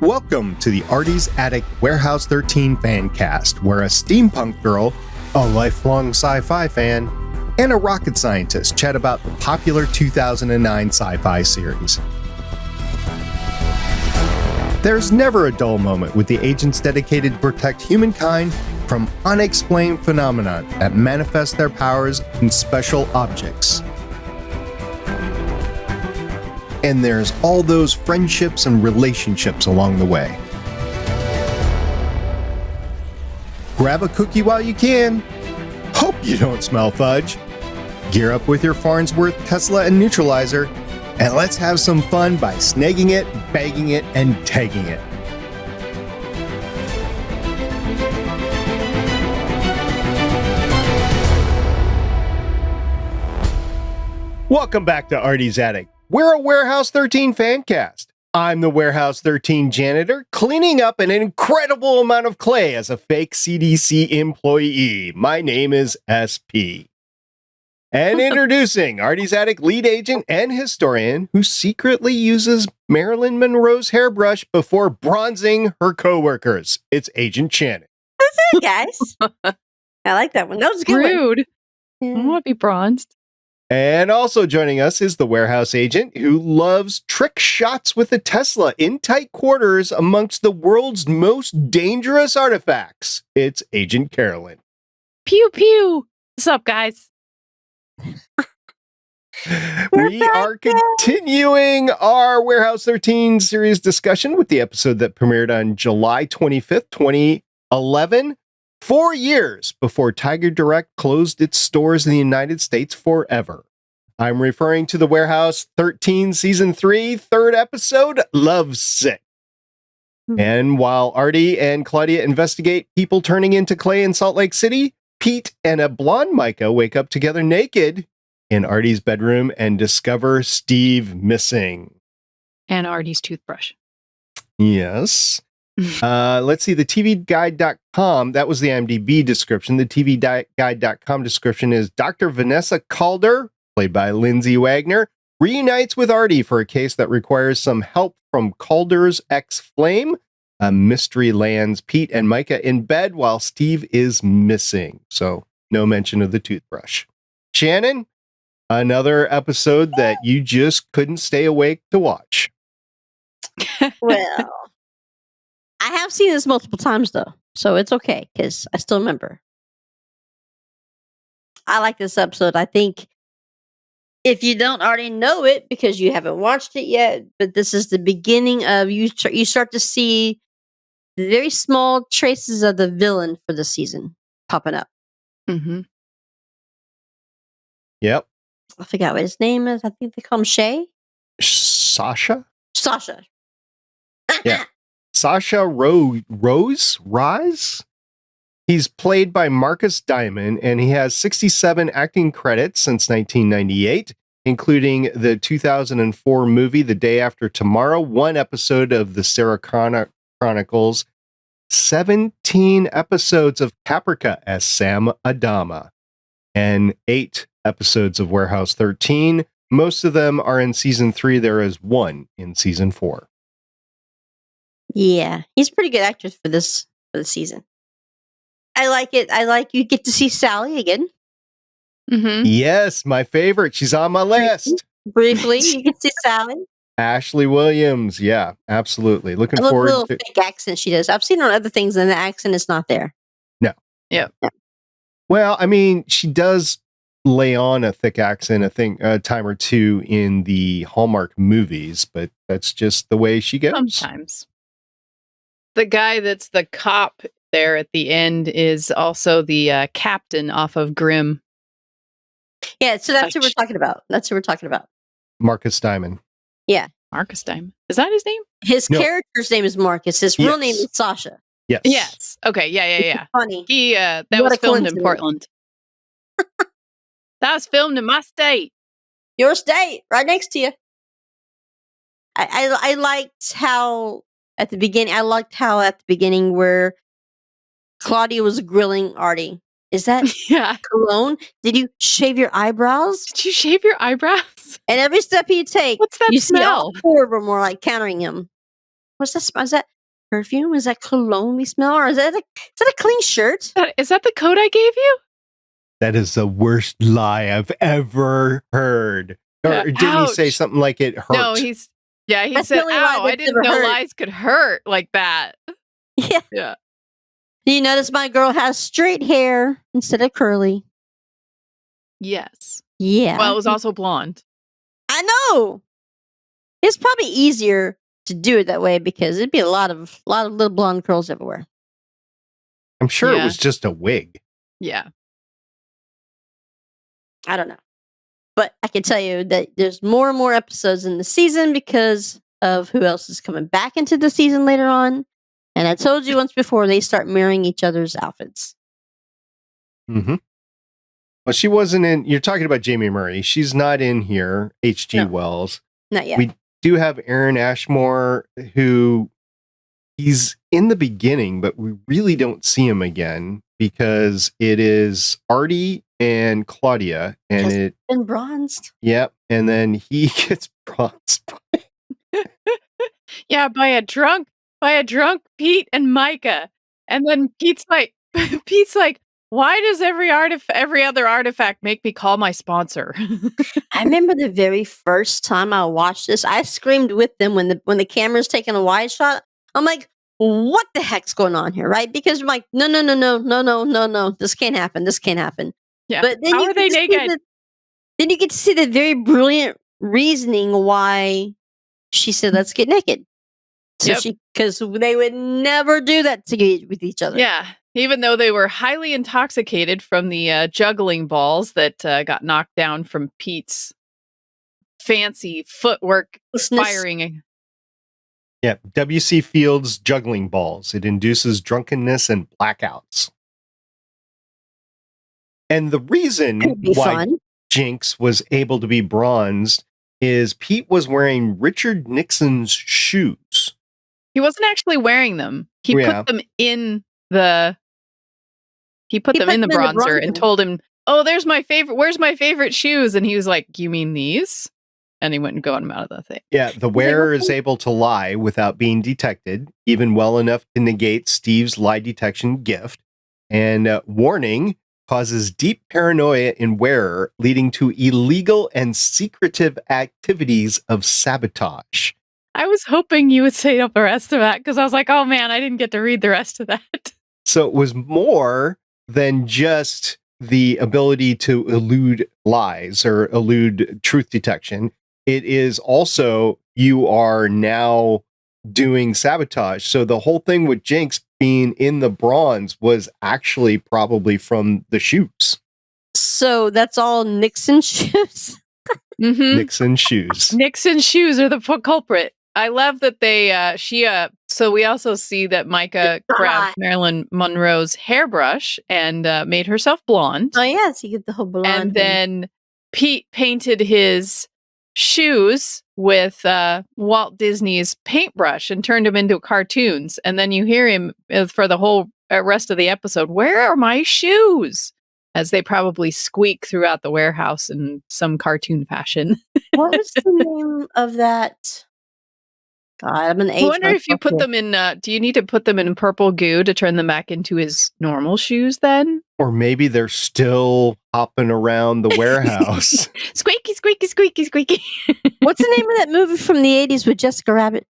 Welcome to the Artie's Attic Warehouse 13 Fancast, where a steampunk girl, a lifelong sci-fi fan, and a rocket scientist chat about the popular 2009 sci-fi series. There's never a dull moment with the agents dedicated to protect humankind from unexplained phenomena that manifest their powers in special objects. And there's all those friendships and relationships along the way. Grab a cookie while you can. Hope you don't smell fudge. Gear up with your Farnsworth, Tesla, and neutralizer, and let's have some fun by snagging it, bagging it, and tagging it. Welcome back to Artie's Attic. We're a Warehouse 13 Fancast. I'm the Warehouse 13 janitor, cleaning up an incredible amount of clay as a fake CDC employee. My name is SP. And introducing Artie's Attic lead agent and historian who secretly uses Marilyn Monroe's hairbrush before bronzing her coworkers. It's Agent Shannon. That's it, guys. I like that one. That was a good Rude. one. I want to be bronzed. And also joining us is the warehouse agent who loves trick shots with a Tesla in tight quarters amongst the world's most dangerous artifacts. It's Agent Carolyn. Pew pew. What's up, guys? We are continuing our Warehouse 13 series discussion with the episode that premiered on July 25th, 2011. 4 years before Tiger Direct closed its stores in the United States forever. I'm referring to the Warehouse 13 Season 3, third episode, Lovesick. And while Artie and Claudia investigate people turning into clay in Salt Lake City, Pete and a blonde Micah wake up together naked in Artie's bedroom and discover Steve missing. And Artie's toothbrush. Yes. Let's see, the tvguide.com, that was the IMDb description. The tvguide.com description is Dr. Vanessa Calder, played by Lindsay Wagner, reunites with Artie for a case that requires some help from Calder's ex-flame. A mystery lands Pete and Micah in bed while Steve is missing. So no mention of the toothbrush. Shannon, another episode that you just couldn't stay awake to watch. Well, I have seen this multiple times, though, so it's okay, because I still remember. I like this episode. I think if you don't already know it, because you haven't watched it yet, but this is the beginning of, you start to see the very small traces of the villain for the season popping up. Mm-hmm. Yep. I forgot what his name is. I think they call him Shay? Sasha? Sasha. Yeah. Sasha Rise? He's played by Marcus Diamond, and he has 67 acting credits since 1998, including the 2004 movie The Day After Tomorrow, one episode of the Sarah Chronicles, 17 episodes of Caprica as Sam Adama, and 8 episodes of Warehouse 13. Most of them are in Season 3. There is one in Season 4. Yeah, he's a pretty good actor for the season. I like it. I like you get to see Sally again. Mm-hmm. Yes, my favorite. She's on my list. Briefly, you get to see Sally. Ashley Williams. Yeah, absolutely. Looking I love the forward little to fake accent she does. I've seen her on other things, and the accent is not there. No. Yeah. Well, I mean, she does lay on a thick accent a time or two in the Hallmark movies, but that's just the way she goes. Sometimes. The guy that's the cop there at the end is also the captain off of Grimm. Yeah, so that's who we're talking about. Marcus Diamond. Yeah. Marcus Diamond. Is that his name? His character's name is Marcus. His real name is Sasha. Yes. Yes. Okay. Yeah. Funny. He that What was a filmed in coincidence. Portland. That was filmed in my state. Your state, right next to you. I liked how at the beginning where Claudia was grilling Artie. Is that Yeah. cologne? Did you shave your eyebrows? Did you shave your eyebrows? And every step you take, What's that you see all smell? 4 of them were like countering him. What's that smell? Is that perfume? Is that cologne we smell? Or is that a clean shirt? Is that the code I gave you? That is the worst lie I've ever heard. Or didn't he say something like it hurt? No, he That's said, the only lie ow, I that's didn't ever know hurt. lies could hurt like that. Yeah. Yeah. Do you notice my girl has straight hair instead of curly? Yes. Yeah. Well, it was also blonde. I know. It's probably easier to do it that way because it'd be a lot of little blonde curls everywhere. I'm sure it was just a wig. Yeah. I don't know. But I can tell you that there's more and more episodes in the season because of who else is coming back into the season later on. And I told you once before, they start mirroring each other's outfits. Mm-hmm. Well, she wasn't in. You're talking about Jamie Murray. She's not in here. H.G. Wells. Not yet. We do have Aaron Ashmore, who he's in the beginning, but we really don't see him again because it is Artie and Claudia, and Just it been bronzed. Yep, and then he gets bronzed. Yeah, by a drunk Pete and Micah, and then Pete's like, why does every other artifact make me call my sponsor? I remember the very first time I watched this, I screamed with them when the camera's taking a wide shot. I'm like, what the heck's going on here, right? Because I'm like, no, this can't happen. This can't happen. Yeah. But then how are they naked? Then you get to see the very brilliant reasoning why she said, "Let's get naked." So because they would never do that with each other. Yeah. Even though they were highly intoxicated from the juggling balls that got knocked down from Pete's fancy footwork firing. Yeah, W.C. Fields juggling balls. It induces drunkenness and blackouts. And the reason why Jinx was able to be bronzed is Pete was wearing Richard Nixon's shoes. He wasn't actually wearing them. He put them in the bronzer and told him, "Oh, there's my favorite. Where's my favorite shoes?" And he was like, "You mean these?" And he went and got them out of the thing. Yeah, the wearer is able to lie without being detected, even well enough to negate Steve's lie detection gift. And warning causes deep paranoia in wearer, leading to illegal and secretive activities of sabotage. I was hoping you would say up the rest of that because I was like, oh man, I didn't get to read the rest of that. So it was more than just the ability to elude lies or elude truth detection. It is also you are now doing sabotage. So the whole thing with Jinx being in the bronze was actually probably from the shoots. So that's all Nixon shoes? Mm-hmm. Nixon shoes. Nixon shoes are the culprit. I love that they, so we also see that Micah grabbed Marilyn Monroe's hairbrush and made herself blonde. Oh, yes, you get the whole blonde. And then Pete painted his shoes with Walt Disney's paintbrush and turned him into cartoons. And then you hear him for the whole rest of the episode, "Where are my shoes?" As they probably squeak throughout the warehouse in some cartoon fashion. What was the name of that? God, I'm an age. I wonder if you put them in, do you need to put them in purple goo to turn them back into his normal shoes then? Or maybe they're still hopping around the warehouse. Squeaky, squeaky, squeaky, squeaky. What's the name of that movie from the 80s with Jessica Rabbit?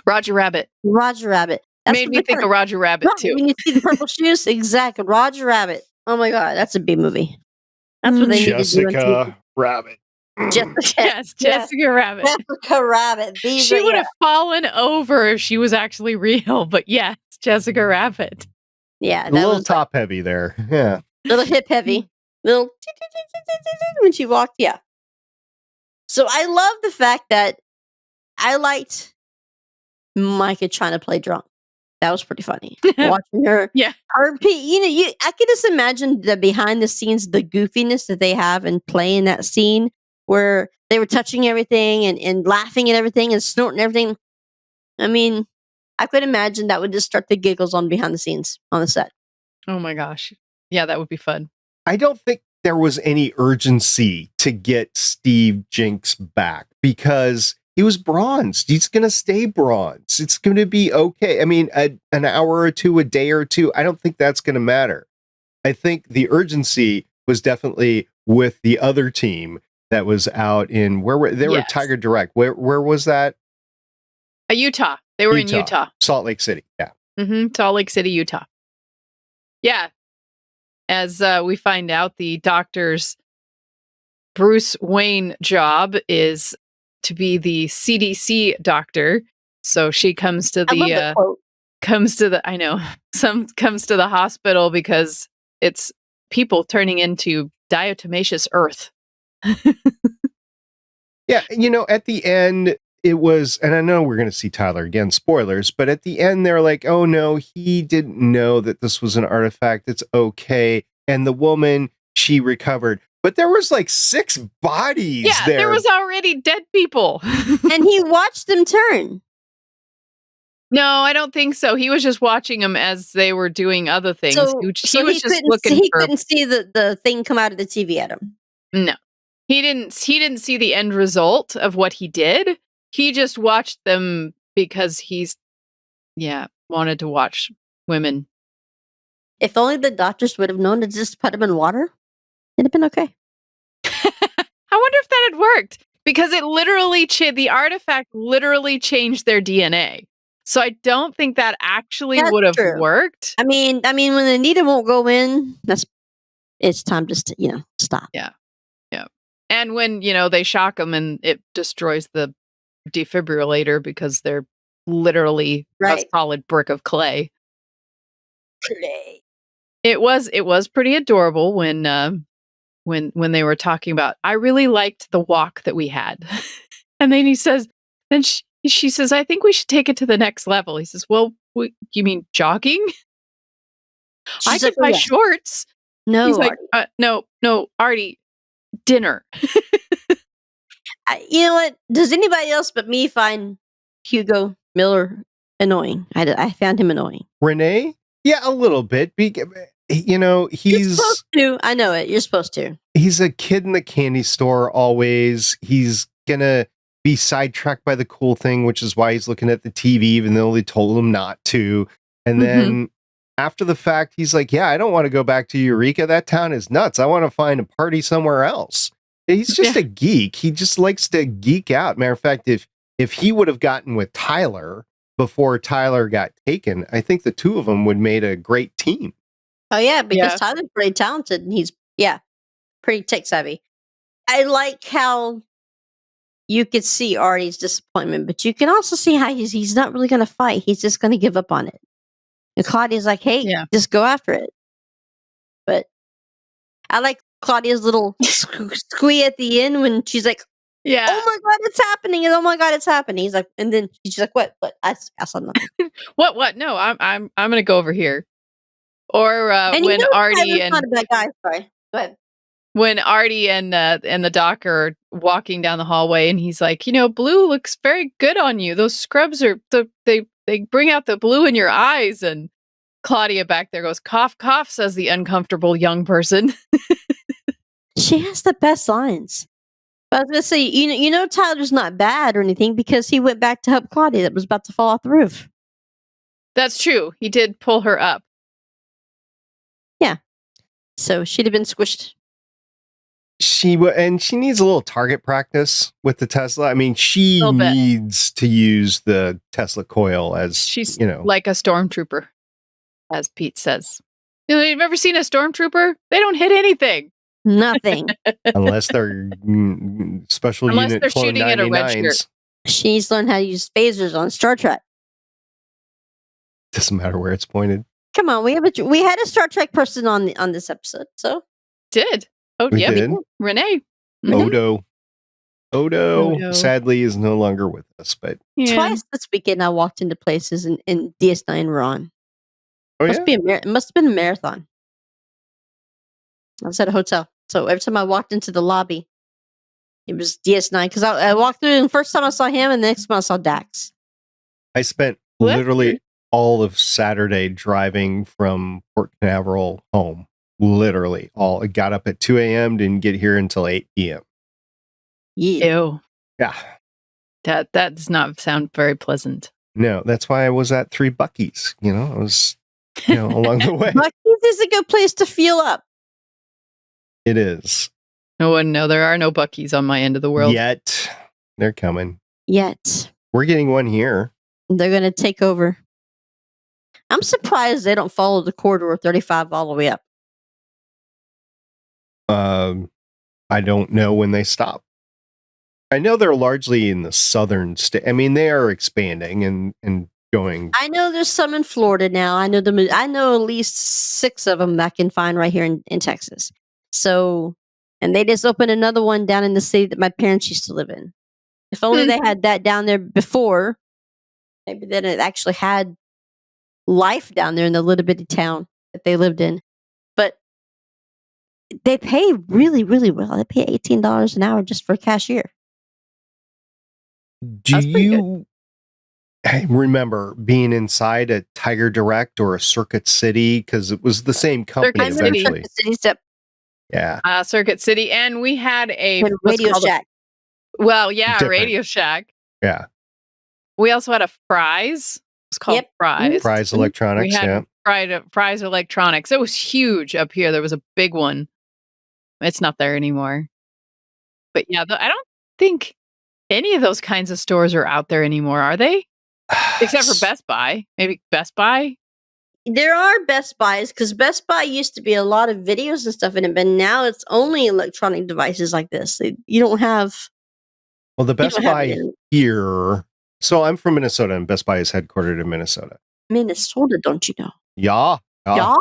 Roger Rabbit. Roger Rabbit. That's made me think of Roger Rabbit too. When you see the purple shoes, exactly. Roger Rabbit. Oh my God, that's a B movie. That's what they need to do. Jessica Rabbit. Jessica Rabbit. Jessica Rabbit. She would have fallen over if she was actually real, but yes, Jessica Rabbit. Yeah, a little top heavy there. Yeah, little hip heavy. Little when she walked. Yeah. So I love the fact that I liked Micah trying to play drunk. That was pretty funny. Watching her. Yeah. I could just imagine the behind the scenes, the goofiness that they have in playing that scene where they were touching everything and laughing at everything and snorting everything. I mean, I could imagine that would just start the giggles on behind the scenes on the set. Oh my gosh. Yeah, that would be fun. I don't think there was any urgency to get Steve Jinx back because He was bronzed. He's going to stay bronzed. It's going to be okay. I mean, an hour or two, a day or two, I don't think that's going to matter. I think the urgency was definitely with the other team that was out in where were they? Were Tiger Direct. Where was that? Utah. They were in Utah. Salt Lake City. Yeah. Salt Lake City, Utah. Yeah. As we find out, the doctor's Bruce Wayne job is to be the CDC doctor. So she comes to the comes to the hospital because it's people turning into diatomaceous earth. Yeah, at the end it was, and I know we're going to see Tyler again, spoilers, but at the end they're like, oh no, he didn't know that this was an artifact. It's okay. And the woman, she recovered. But there was like 6 bodies there. There was already dead people. And he watched them turn. No, I don't think so. He was just watching them as they were doing other things. So he was just looking he couldn't see the thing come out of the TV at him. No. He didn't see the end result of what he did. He just watched them because he's wanted to watch women. If only the doctors would have known to just put them in water, it'd have been okay. I wonder if that had worked, because it literally the artifact literally changed their DNA. So I don't think that actually would have worked. I mean, when the needle won't go in, it's time to stop. Yeah. And when they shock them and it destroys the defibrillator because they're literally a solid brick of clay. It was pretty adorable when they were talking about, I really liked the walk that we had. And then he says, she says, I think we should take it to the next level. He says, well, you mean jogging? I could buy shorts. No, he's like, no, Artie, dinner. You know what? Does anybody else but me find Hugo Miller annoying? I found him annoying. Renee? Yeah, a little bit. He's supposed to. I know it. You're supposed to. He's a kid in the candy store always. He's gonna be sidetracked by the cool thing, which is why he's looking at the TV, even though they told him not to. And then after the fact, he's like, yeah, I don't want to go back to Eureka. That town is nuts. I want to find a party somewhere else. He's just a geek. He just likes to geek out. Matter of fact, if he would have gotten with Tyler before Tyler got taken, I think the two of them would made a great team. Oh yeah, because Tyler's pretty talented and he's pretty tech savvy. I like how you could see Artie's disappointment, but you can also see how he's not really going to fight. He's just going to give up on it. And Claudia's like, hey, just go after it. But I like Claudia's little squee at the end when she's like, oh my God, it's happening. And oh my God, it's happening. He's like, and then she's like, what? I saw nothing. What? No, I'm going to go over here. Or when Artie and not a bad guy. Sorry. Go ahead. When Artie and the doc are walking down the hallway, and he's like, blue looks very good on you. Those scrubs are they bring out the blue in your eyes. And Claudia back there goes, cough, cough, says the uncomfortable young person. She has the best lines. But I was gonna say, Tyler's not bad or anything because he went back to help Claudia that was about to fall off the roof. That's true. He did pull her up. Yeah. So she'd have been squished. And she needs a little target practice with the Tesla. I mean, she needs to use the Tesla coil as she's like a stormtrooper, as Pete says. You've ever seen a stormtrooper? They don't hit anything. Nothing. Unless they're special unless unit they're shooting at a red shirt. She's learned how to use phasers on Star Trek. Doesn't matter where it's pointed. Come on, we had a Star Trek person on this episode, so did. Oh, we did. Renee. Odo sadly is no longer with us, but twice this weekend I walked into places in DS9 were on. Oh, it must have been a marathon. I was at a hotel, so every time I walked into the lobby, it was DS9 because I walked through and the first time I saw him, and the next time I saw Dax. I spent literally all of Saturday driving from Port Canaveral home. Literally all. I got up at 2 a.m. didn't get here until 8 p.m. Ew. Yeah. That does not sound very pleasant. No, that's why I was at 3 Buc-ee's. I was, along the way. Buc-ee's is a good place to fuel up. It is. No, there are no Buc-ee's on my end of the world. Yet. They're coming. Yet. We're getting one here. They're going to take over. I'm surprised they don't follow the corridor 35 all the way up. I don't know when they stop. I know they're largely in the southern state. I mean, they are expanding and going. I know there's some in Florida now. I know at least 6 of them that I can find right here in Texas. So, and they just opened another one down in the city that my parents used to live in. If only they had that down there before, maybe then it actually had life down there in the little bitty town that they lived in. But they pay really, really well. They pay $18 an hour just for a cashier. Do you remember being inside a Tiger Direct or a Circuit City? Because it was the same company eventually. Circuit City step. Yeah. Circuit City. And we had a Radio Shack. Well, yeah, Different. Radio Shack. Yeah. We also had a Fry's. It's called Fry's. Fry's Electronics, We had Fry's Electronics. It was huge up here. There was a big one. It's not there anymore. But yeah, I don't think any of those kinds of stores are out there anymore, are they? Except for Best Buy. Maybe Best Buy? There are Best Buys, because Best Buy used to be a lot of videos and stuff in it, but now it's only electronic devices like this. You don't have... Well, the Best Buy here... So I'm from Minnesota, and Best Buy is headquartered in Minnesota. Minnesota, don't you know? Yeah. Yeah?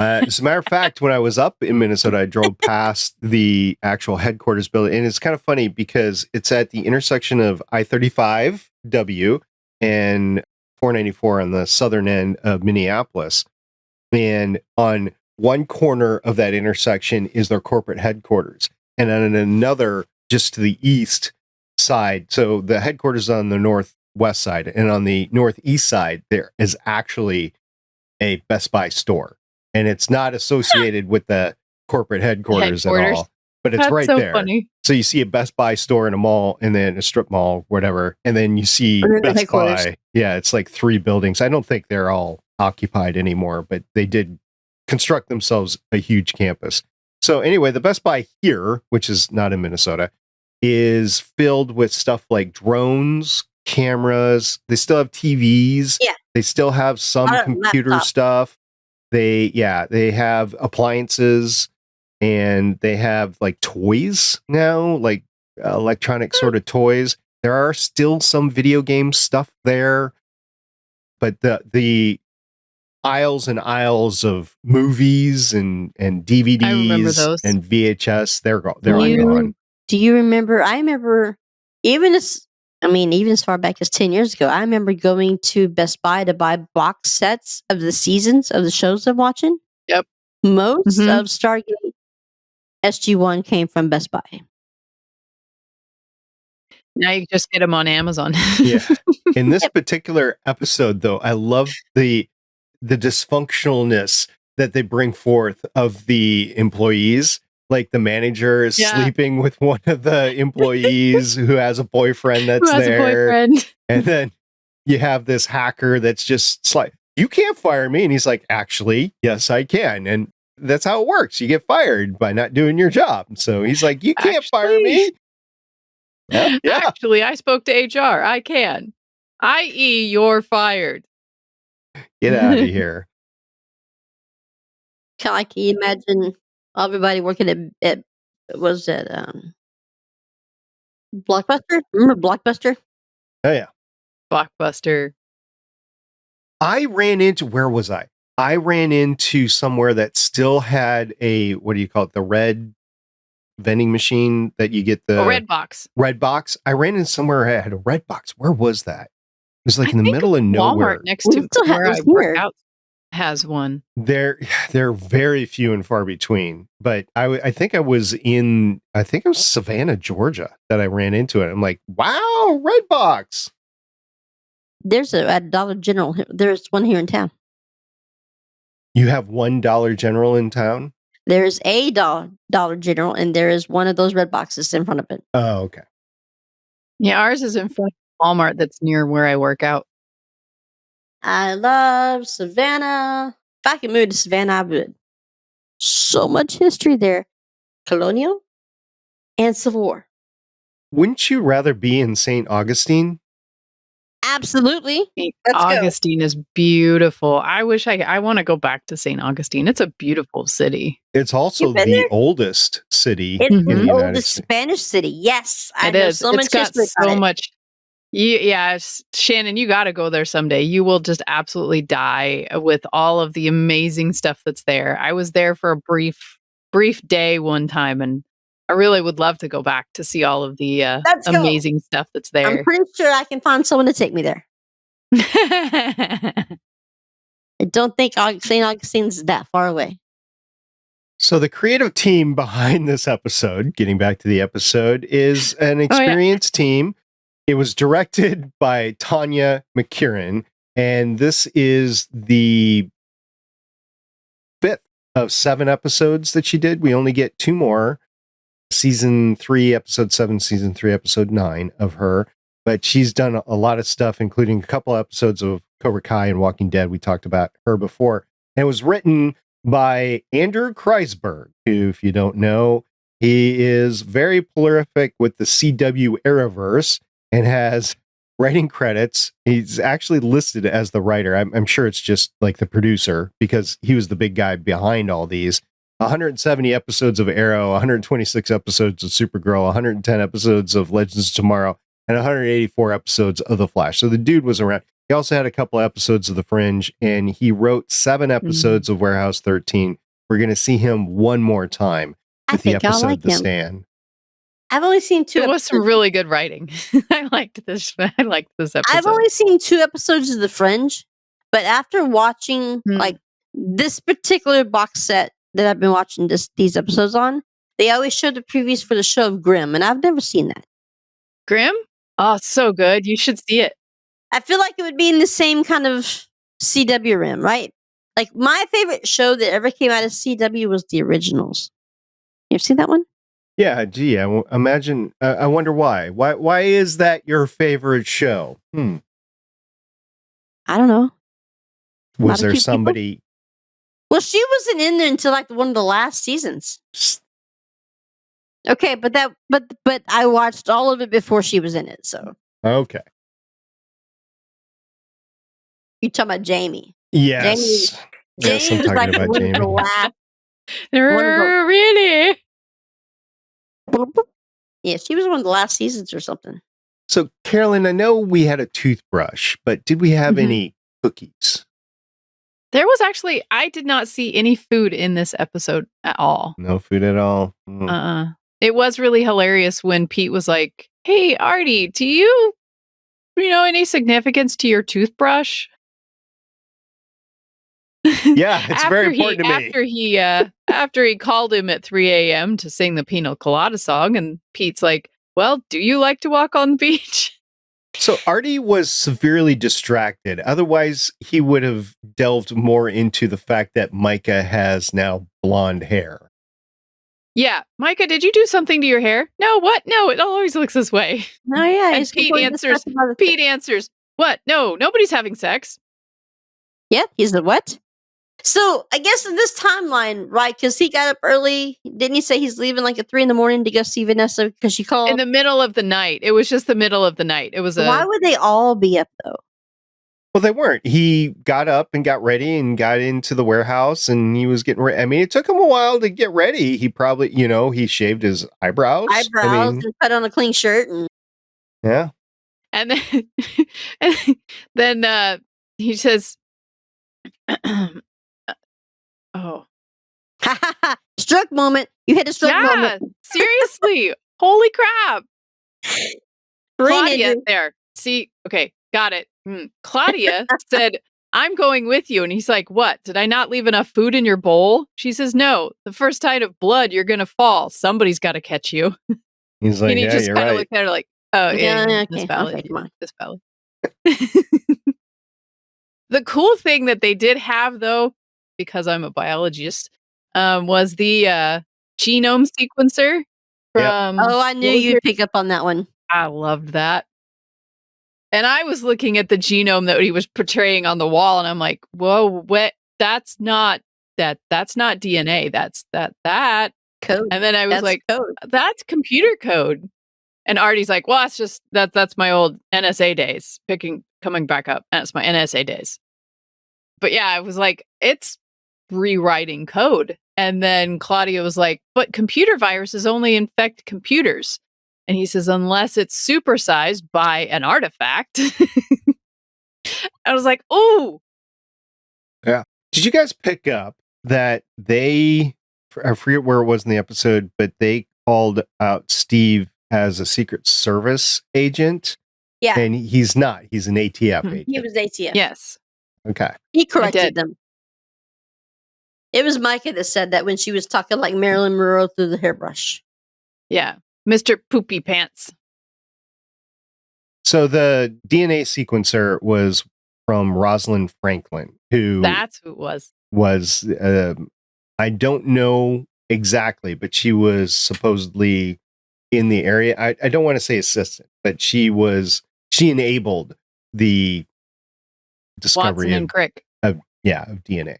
As a matter of fact, when I was up in Minnesota, I drove past the actual headquarters building. And it's kind of funny because it's at the intersection of I-35W and 494 on the southern end of Minneapolis. And on one corner of that intersection is their corporate headquarters. And on another, just to the east side, so the headquarters on the northwest side, and on the northeast side, there is actually a Best Buy store, and it's not associated with the corporate headquarters at all, but it's That's right so there. Funny. So you see a Best Buy store in a mall, and then a strip mall, whatever, and then you see Best Buy. Yeah, it's like 3 buildings. I don't think they're all occupied anymore, but they did construct themselves a huge campus. So anyway, the Best Buy here, which is not in Minnesota, is filled with stuff like drones, cameras. They still have TVs. Yeah. They still have some computer stuff. They have appliances, and they have like toys now, like electronic sort of toys. There are still some video game stuff there, but the aisles and aisles of movies and DVDs and VHS, they're all gone. Do you remember? I remember even as far back as 10 years ago, I remember going to Best Buy to buy box sets of the seasons of the shows I'm watching. Yep. Most of Stargate SG-1 came from Best Buy. Now you just get them on Amazon. Yeah. In this particular episode, though, I love the dysfunctionalness that they bring forth of the employees. Like the manager is sleeping with one of the employees who has a boyfriend that's there. And then you have this hacker that's just like, you can't fire me. And he's like, actually, yes, I can. And that's how it works. You get fired by not doing your job. So he's like, you can't fire me. Yeah. Actually, I spoke to HR. I can. I.e., you're fired. Get out of here. Kind of like you imagine everybody working at was it Blockbuster? Remember Blockbuster? Oh yeah, Blockbuster. Where was I? I ran into somewhere that still had a, what do you call it? The red vending machine that you get the Red box. Red box. I ran in somewhere that had a red box. Where was that? It was like in the middle of nowhere. Walmart next to where I work out has one. They're very few and far between, but I think I was Savannah, Georgia, that I ran into it. I'm like, wow, Redbox. There's at Dollar General. There's one here in town. You have one Dollar General in town? There's a Dollar General, and there is one of those red boxes in front of it. Oh, okay. Yeah, ours is in front Walmart that's near where I work out. I love Savannah. If I could move to Savannah, I would. So much history there. Colonial and Civil War. Wouldn't you rather be in St. Augustine? Absolutely. St. Let's go. Augustine is beautiful. I wish I want to go back to St. Augustine. It's a beautiful city. It's also You've been the there? oldest city It's in the the United oldest States. Spanish city. Yes, I It know is. so It's much got history about so it. much. Shannon, you got to go there someday. You will just absolutely die with all of the amazing stuff that's there. I was there for a brief day one time, and I really would love to go back to see all of the Let's go. amazing stuff that's I'm there. pretty sure I can find someone to take me there. I don't think St. Augustine's that far away. So the creative team behind this episode, getting back to the episode, is an experienced team. It was directed by Tanya McKieran, and this is the 5th of 7 episodes that she did. We only get 2 more. Season 3, episode 7, season 3, episode 9 of her. But she's done a lot of stuff, including a couple episodes of Cobra Kai and Walking Dead. We talked about her before. And it was written by Andrew Kreisberg, who, if you don't know, he is very prolific with the CW Arrowverse and has writing credits. He's actually listed as the writer. I'm sure it's just like the producer because he was the big guy behind all these. 170 episodes of Arrow, 126 episodes of Supergirl, 110 episodes of Legends of Tomorrow, and 184 episodes of The Flash. So the dude was around. He also had a couple episodes of The Fringe, and he wrote 7 episodes of Warehouse 13. We're going to see him one more time with the episode The Stand. I've only seen 2 It was episodes. some really good writing. I liked this episode. I've only seen 2 episodes of The Fringe, but after watching like this particular box set that I've been watching these episodes on, they always show the previews for the show of Grimm, and I've never seen that. Grimm? Oh, so good. You should see it. I feel like it would be in the same kind of CW realm, right? Like my favorite show that ever came out of CW was The Originals. You ever seen that one? Yeah, gee, imagine. I wonder why. Why is that your favorite show? I don't know. Was there somebody? Well, she wasn't in there until like one of the last seasons. Okay, but I watched all of it before she was in it. So okay. You talking about Jamie? Yes. Jamie was like one of the last. Really? Yeah, she was one of the last seasons or something. So, Carolyn, I know we had a toothbrush, but did we have any cookies? There was actually, I did not see any food in this episode at all. No food at all? It was really hilarious when Pete was like, hey, Artie, do you know any significance to your toothbrush? Yeah, it's very important to me. After he called him at 3 a.m. to sing the Pina Colada song, and Pete's like, well, do you like to walk on the beach? So Artie was severely distracted. Otherwise, he would have delved more into the fact that Micah has now blonde hair. Yeah. Micah, did you do something to your hair? No, what? No, it always looks this way. Oh, yeah. And Pete answers, what? No, nobody's having sex. Yeah, he's the what? So I guess in this timeline, right? Because he got up early. Didn't he say he's leaving like at 3 a.m. to go see Vanessa because she called? In the middle of the night. It was just the middle of the night. It was Why would they all be up though? Well, they weren't. He got up and got ready and got into the warehouse and he was getting ready. I mean, it took him a while to get ready. He probably, he shaved his eyebrows. And put on a clean shirt. Yeah. And then he says, oh. Stroke moment. You hit a stroke moment. Seriously. Holy crap. Claudia there. See, okay, got it. Claudia said, I'm going with you. And he's like, what? Did I not leave enough food in your bowl? She says, no, the first tide of blood, you're going to fall. Somebody's got to catch you. He's like, and he just kind of looked at her like, oh, yeah, this valid. Okay, come on. This valid. The cool thing that they did have, though, because I'm a biologist, was the genome sequencer. From I knew you'd pick up on that one. I loved that. And I was looking at the genome that he was portraying on the wall, and I'm like, whoa, what? That's not DNA. That's that. Code. And then I was That's like, code. that's computer code. And Artie's like, well, that's just that's my old NSA days coming back up. That's my NSA days. But yeah, I was like, it's rewriting code. And then Claudia was like, but computer viruses only infect computers. And he says, unless it's supersized by an artifact. I was like, ooh. Yeah. Did you guys pick up that I forget where it was in the episode, but they called out Steve as a Secret Service agent? Yeah. And he's not. He's an ATF agent. He was ATF. Yes. Okay. He corrected them. It was Micah that said that when she was talking like Marilyn Monroe through the hairbrush. Yeah. Mr. Poopy Pants. So the DNA sequencer was from Rosalind Franklin, who That's who it was. I don't know exactly, but she was supposedly in the area. I don't want to say assistant, but she enabled the discovery Watson and Crick. of DNA.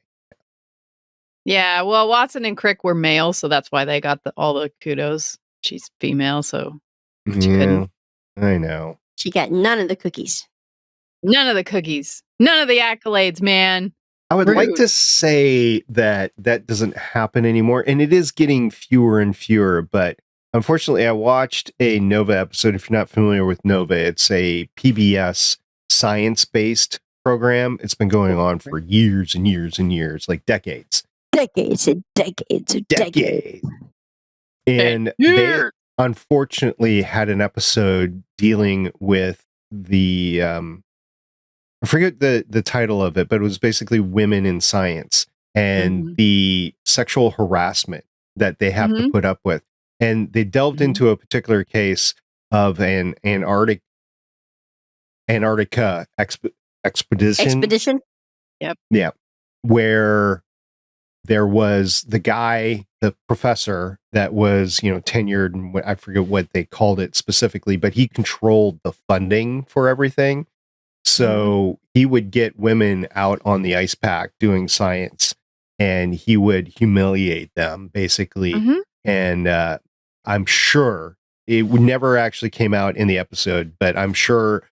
Yeah, well, Watson and Crick were male, so that's why they got all the kudos. She's female, so she couldn't. I know. She got none of the cookies. None of the cookies. None of the accolades, man. I would Rude. like to say that doesn't happen anymore, and it is getting fewer and fewer, but unfortunately, I watched a Nova episode. If you're not familiar with Nova, it's a PBS science-based program. It's been going on for years and years and years, like decades. Decades and decades and decades. And they unfortunately had an episode dealing with the I forget the title of it, but it was basically women in science and the sexual harassment that they have to put up with. And they delved into a particular case of an Antarctica expedition. Yep. Yeah. Where there was the professor that was, tenured, and I forget what they called it specifically, but he controlled the funding for everything. So he would get women out on the ice pack doing science, and he would humiliate them basically. And I'm sure it never actually came out in the episode, but I'm sure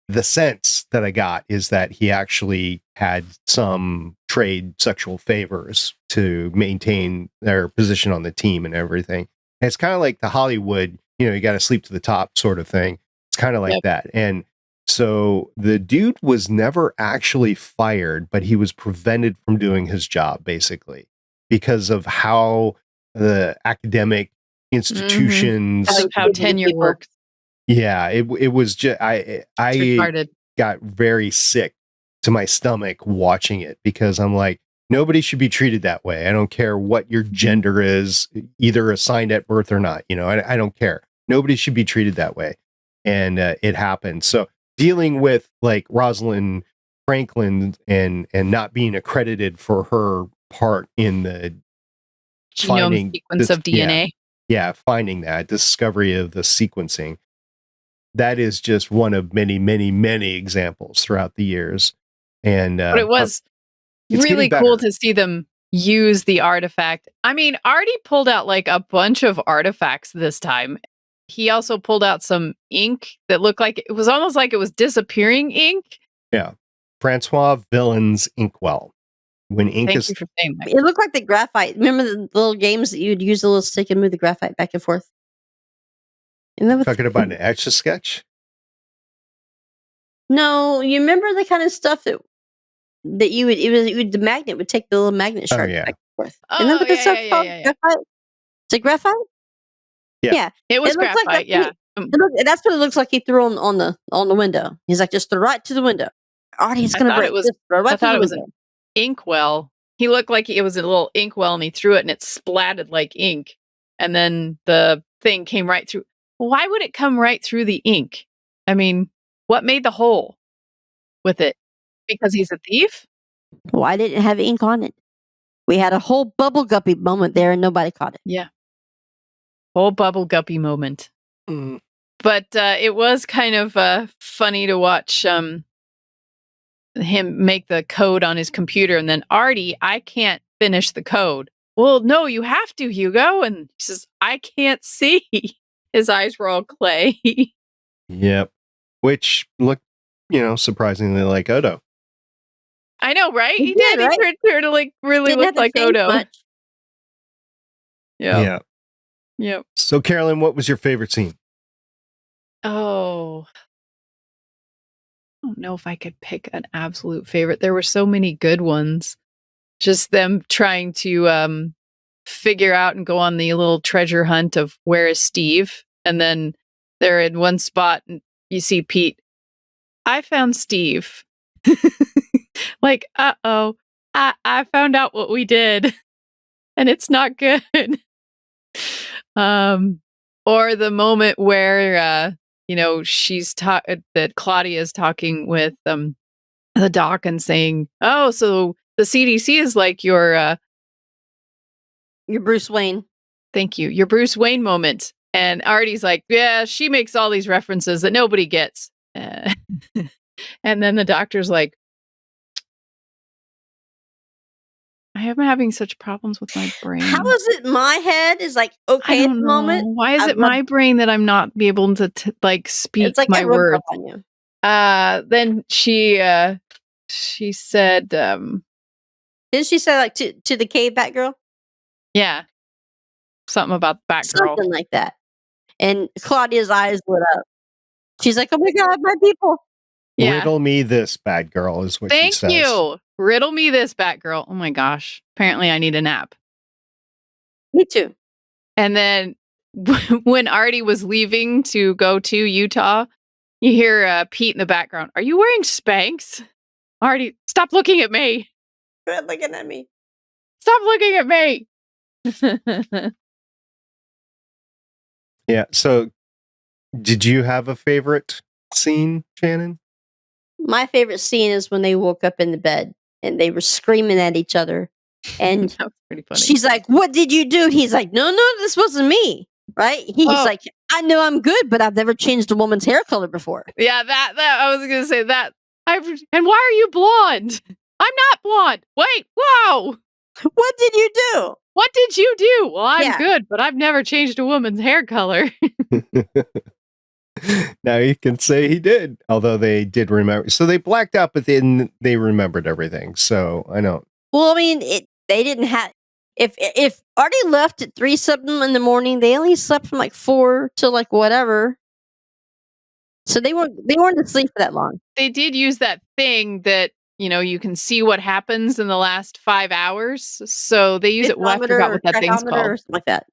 the sense that I got is that he actually had some trade sexual favors to maintain their position on the team and everything. And it's kind of like the Hollywood, you got to sleep to the top sort of thing. It's kind of like that. And so the dude was never actually fired, but he was prevented from doing his job basically because of how the academic institutions, how tenure works. Yeah, it was just I got very sick to my stomach watching it because I'm like, nobody should be treated that way. I don't care what your gender is, either assigned at birth or not. I don't care. Nobody should be treated that way, and it happened. So dealing with like Rosalind Franklin and not being accredited for her part in the genome sequence of DNA. Yeah, finding that discovery of the sequencing. That is just one of many, many, many examples throughout the years. And but it was really cool to see them use the artifact. I mean, Artie pulled out like a bunch of artifacts this time. He also pulled out some ink that looked like it was almost like it was disappearing ink. Yeah. Francois Villain's inkwell. When ink Thank you for saying that. It looked like the graphite. Remember the little games that you'd use a little stick and move the graphite back and forth? Talking about an Etch-a-Sketch? No, you remember the kind of stuff that the magnet would take the little magnet shark back and forth. Remember the stuff called graphite? Is it graphite? Yeah. It was graphite, That's what it looks like he threw on the window. He's like, just throw right to the window. Artie's gonna break. I thought it was an inkwell. He looked like it was a little inkwell and he threw it and it splatted like ink. And then the thing came right through. Why would it come right through the ink? I mean, what made the hole with it? Because he's a thief? Why didn't it have ink on it? We had a whole bubble guppy moment there and nobody caught it. Yeah. Whole bubble guppy moment. But it was kind of funny to watch him make the code on his computer, and then Artie, I can't finish the code. Well, no, you have to, Hugo. And he says, I can't see. His eyes were all clay. Yep. Which looked, surprisingly like Odo. I know, right? He did, right? He turned to like really Didn't look have to like change Odo. much. Yeah. Yep. So, Carolyn, what was your favorite scene? Oh, I don't know if I could pick an absolute favorite. There were so many good ones. Just them trying to figure out and go on the little treasure hunt of where is Steve. And then they're in one spot and you see Pete. I found Steve. Like, uh-oh, I found out what we did. And it's not good. Or the moment where she's that Claudia is talking with the doc and saying, "Oh, so the CDC is like your Bruce Wayne." Thank you, your Bruce Wayne moment." And Artie's like, "Yeah, she makes all these references that nobody gets." And then the doctor's like, I am having such problems with my brain. How is it my head is like okay at the moment? Why is it my brain that I'm not be able to speak It's like my words? on you. Then she said, Didn't she say like to the cave Batgirl? Yeah, something about Batgirl. Something like that. And Claudia's eyes lit up. She's like, "Oh my God, my people." Yeah. Riddle me this, bad girl, is what she says. Thank you. Riddle me this, Batgirl. Oh my gosh. Apparently I need a nap. Me too. And then when Artie was leaving to go to Utah, you hear Pete in the background. Are you wearing Spanx? Artie, stop looking at me. Quit looking at me. Stop looking at me. Yeah. So, did you have a favorite scene, Shannon? My favorite scene is when they woke up in the bed and they were screaming at each other. And that was pretty funny. She's like, "What did you do?" He's like, No, this wasn't me. Right? He's like, "I know I'm good, but I've never changed a woman's hair color before." Yeah, that I was gonna say that. And why are you blonde? I'm not blonde. Wait, whoa. What did you do? What did you do? Well, I'm Yeah. good, but I've never changed a woman's hair color. Now you can say he did, although they did remember. So they blacked out, but then they remembered everything. So I know. Well, I mean, they didn't have. If Artie left at 3-something in the morning, they only slept from like 4 to like whatever. So they weren't asleep for that long. They did use that thing that you can see what happens in the last 5 hours. So they use it. Well, I forgot what that thing's called. Or something like that.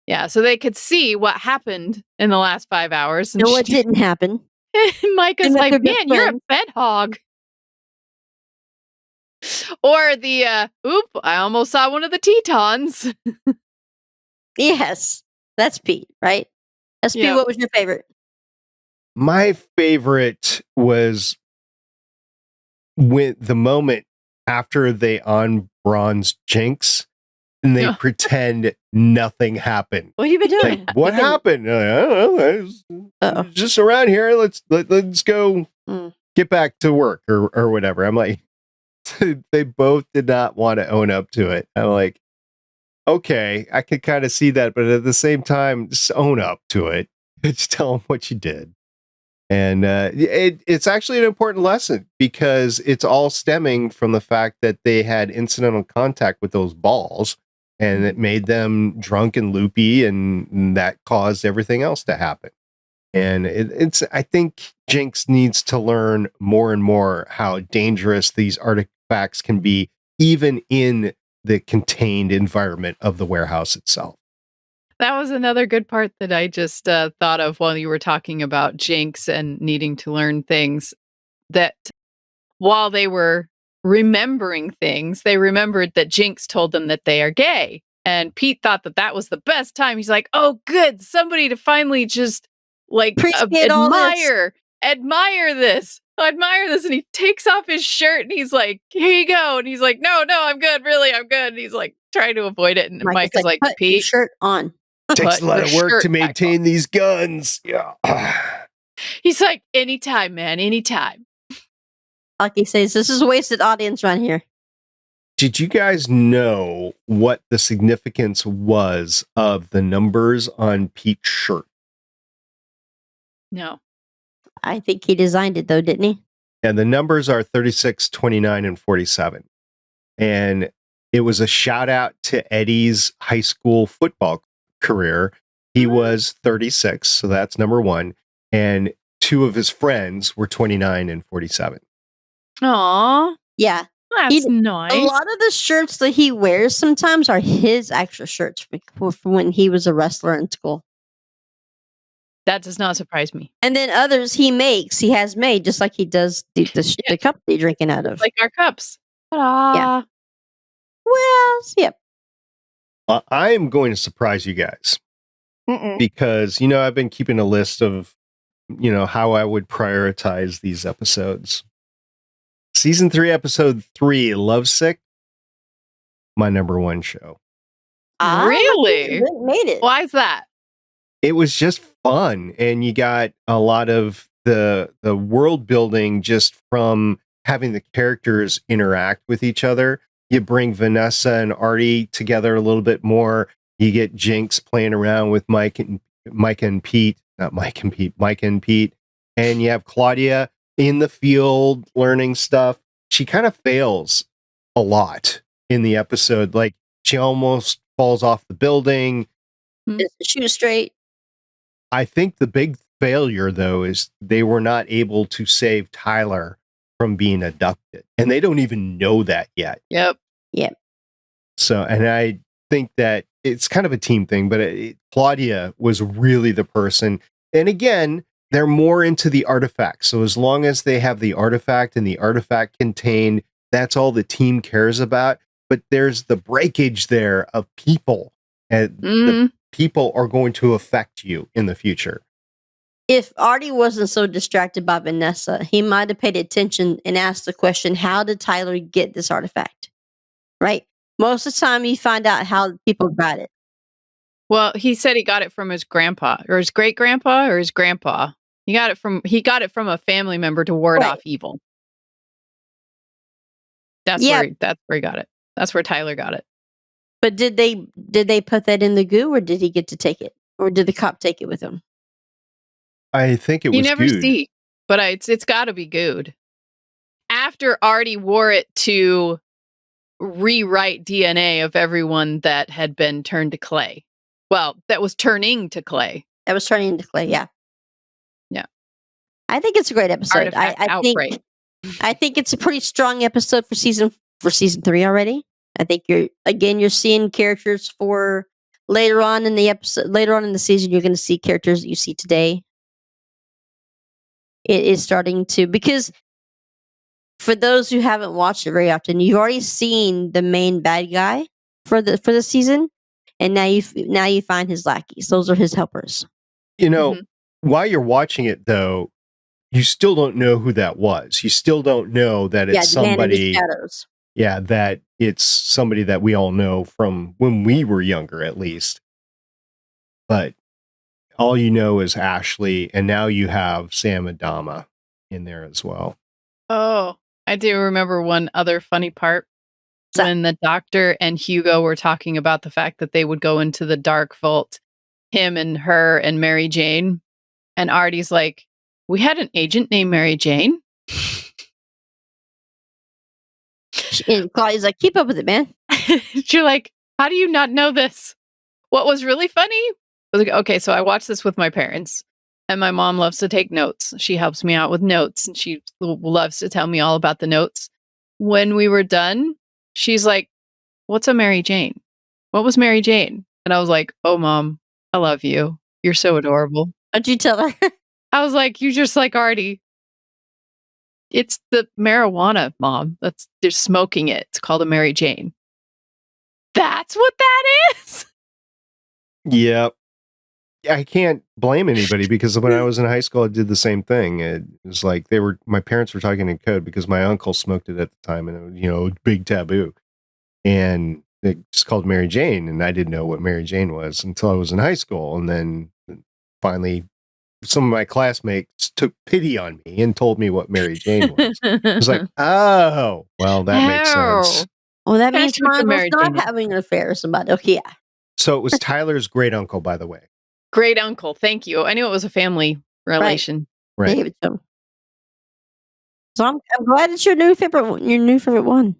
Yeah, so they could see what happened in the last 5 hours. And No, what didn't happen. Micah's met like, their best "Man, you're a friend." bed hog." Or the I almost saw one of the Tetons. Yes, that's Pete, right? SP, Yep. what was your favorite? My favorite was when the moment after they on bronze Jinx and they pretend nothing happened. What have you been doing? Like, what happened? I don't know. I was just around here. Let's go get back to work or whatever. I'm like, they both did not want to own up to it. I'm like, okay, I could kind of see that, but at the same time, just own up to it. Just tell them what you did. And it's actually an important lesson because it's all stemming from the fact that they had incidental contact with those balls and it made them drunk and loopy, and that caused everything else to happen. And I think Jinx needs to learn more and more how dangerous these artifacts can be, even in the contained environment of the warehouse itself. That was another good part that I just thought of while you were talking about Jinx and needing to learn things. That while they were remembering things, they remembered that Jinx told them that they are gay. And Pete thought that was the best time. He's like, "Oh, good. Somebody to finally just like admire this. Admire this." And he takes off his shirt and he's like, "Here you go." And he's like, No, I'm good. Really, I'm good. And he's like trying to avoid it. And Mike is like, "Put your "Pete, shirt on." Takes Put a lot her of work shirt to back maintain these guns. Yeah. He's like, anytime, man, anytime. Like he says, this is a wasted audience right here. Did you guys know what the significance was of the numbers on Pete's shirt? No. I think he designed it though, didn't he? And the numbers are 36, 29, and 47. And it was a shout out to Eddie's high school football career. He was 36, so that's number one. And two of his friends were 29 and 47. Aw, Yeah. that's A nice. lot of the shirts that he wears sometimes are his actual shirts from when he was a wrestler in school. That does not surprise me. And then others he has made, just like he does the cup they're drinking out of. Like our cups. Ta-da. Well, yep. I am going to surprise you guys because, I've been keeping a list of, how I would prioritize these episodes. Season 3, episode 3, Lovesick, my number one show. Really? Made it. Why is that? It was just fun, and you got a lot of the world building just from having the characters interact with each other. You bring Vanessa and Artie together a little bit more. You get Jinx playing around with Mike and Pete, and you have Claudia in the field learning stuff. She kind of fails a lot in the episode. Like, she almost falls off the building. Shoot straight. I think the big failure, though, is they were not able to save Tyler from being abducted. And they don't even know that yet. Yep. So, and I think that it's kind of a team thing, but Claudia was really the person. And again, they're more into the artifact. So as long as they have the artifact and the artifact contained, that's all the team cares about. But there's the breakage there of people. And the people are going to affect you in the future. If Artie wasn't so distracted by Vanessa, he might have paid attention and asked the question, how did Tyler get this artifact? Right? Most of the time you find out how people got it. Well, he said he got it from his grandpa or his great grandpa or his grandpa. He got it from a family member to ward off evil. That's where he got it. That's where Tyler got it. But did they put that in the goo, or did he get to take it? Or did the cop take it with him? I think it was You never gooed. see, but it's got to be gooed. After Artie wore it to rewrite DNA of everyone that had been turned to clay. Well, that was turning to clay. That was turning into clay, yeah. Yeah. I think it's a great episode. I think it's a pretty strong episode for season 3 already. I think you're seeing characters for later on in the season. You're going to see characters that you see today. It is starting to, because for those who haven't watched it very often, you've already seen the main bad guy for the season, and now you find his lackeys. Those are his helpers. While you're watching it, though, you still don't know who that was. You still don't know that it's somebody. Shadows. Yeah, that it's somebody that we all know from when we were younger, at least. But all you know is Ashley, and now you have Sam Adama in there as well. Oh, I do remember one other funny part when the doctor and Hugo were talking about the fact that they would go into the dark vault, him and her and Mary Jane. And Artie's like, we had an agent named Mary Jane. And Claudia's like, keep up with it, man. You're like, how do you not know this? What was really funny? I was like, okay, so I watched this with my parents, and my mom loves to take notes. She helps me out with notes, and she loves to tell me all about the notes. When we were done, she's like, what's a Mary Jane? What was Mary Jane? And I was like, oh, Mom, I love you. You're so adorable. What'd you tell her? I was like, you just like Artie. It's the marijuana, Mom. They're smoking it. It's called a Mary Jane. That's what that is? Yep. I can't blame anybody, because when I was in high school, I did the same thing. It was like my parents were talking in code because my uncle smoked it at the time, and it was, big taboo. And they just called Mary Jane, and I didn't know what Mary Jane was until I was in high school. And then finally, some of my classmates took pity on me and told me what Mary Jane was. I was like, oh, well, that makes sense. Well, that means That's what the mine was Mary not Jane was. having an affair with somebody. Okay, yeah. So it was Tyler's great uncle, by the way. Great uncle. Thank you. I knew it was a family relation. They Right. gave it to him. So I'm glad it's your new favorite one.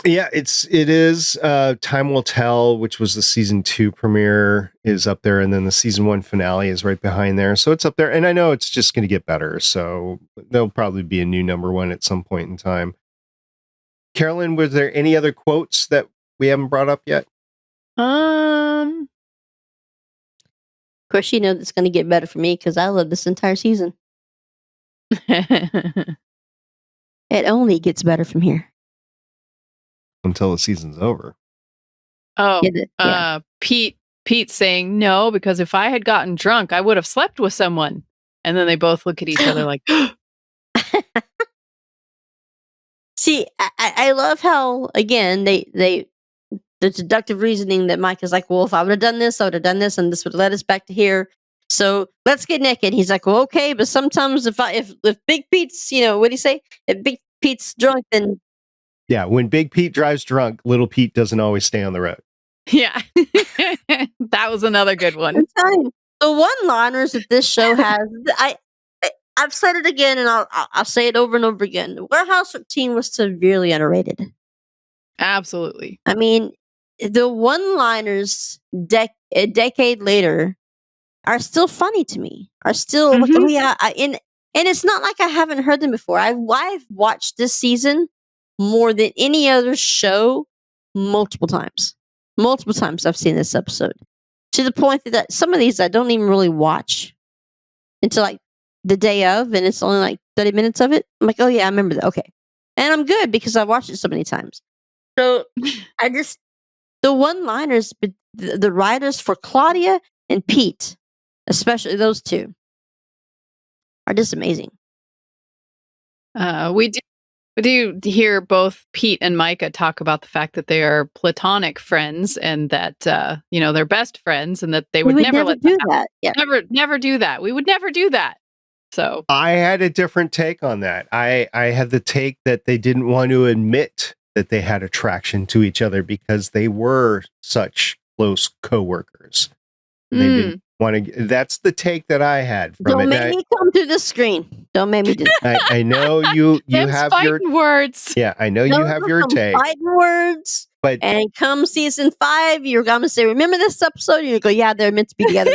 Yeah, it is Time Will Tell, which was the season 2 premiere, is up there, and then the season 1 finale is right behind there. So it's up there, and I know it's just going to get better. So there'll probably be a new number 1 at some point in time. Carolyn, was there any other quotes that we haven't brought up yet? Of course, you know it's going to get better for me because I love this entire season. It only gets better from here. Until the season's over. Oh, Yeah. Pete saying no, because if I had gotten drunk, I would have slept with someone. And then they both look at each other like, See, I love how, again, the deductive reasoning that Mike is like, well, if I would have done this, I would have done this, and this would have led us back to here. So let's get naked. He's like, well, okay, but sometimes if Big Pete's, what do you say? If Big Pete's drunk, then Yeah, when Big Pete drives drunk, Little Pete doesn't always stay on the road. yeah, that was another good one. I'm telling you, the one-liners that this show has, I've said it again, and I'll say it over and over again. Warehouse 13 was severely underrated. Absolutely. I mean, the one-liners a decade later are still funny to me. Are still like, oh yeah, and it's not like I haven't heard them before. I've watched this season more than any other show multiple times. Multiple times I've seen this episode, to the point that some of these I don't even really watch until like the day of, and it's only like 30 minutes of it. I'm like, oh yeah, I remember that. Okay, and I'm good because I watched it so many times. So the one-liners, the writers for Claudia and Pete, especially those two, are just amazing. We do hear both Pete and Micah talk about the fact that they are platonic friends, and that they're best friends, and that they would never let do that. Yeah. Never do that. We would never do that. So I had a different take on that. I had the take that they didn't want to admit that they had attraction to each other because they were such close coworkers. They didn't want to. That's the take that I had from Don't it. make me come through the screen. Don't make me do that. I know you have your words. Yeah, I know you have your take. Fighting words. But and come season 5, you're gonna say, "Remember this episode?" And you go, "Yeah, they're meant to be together."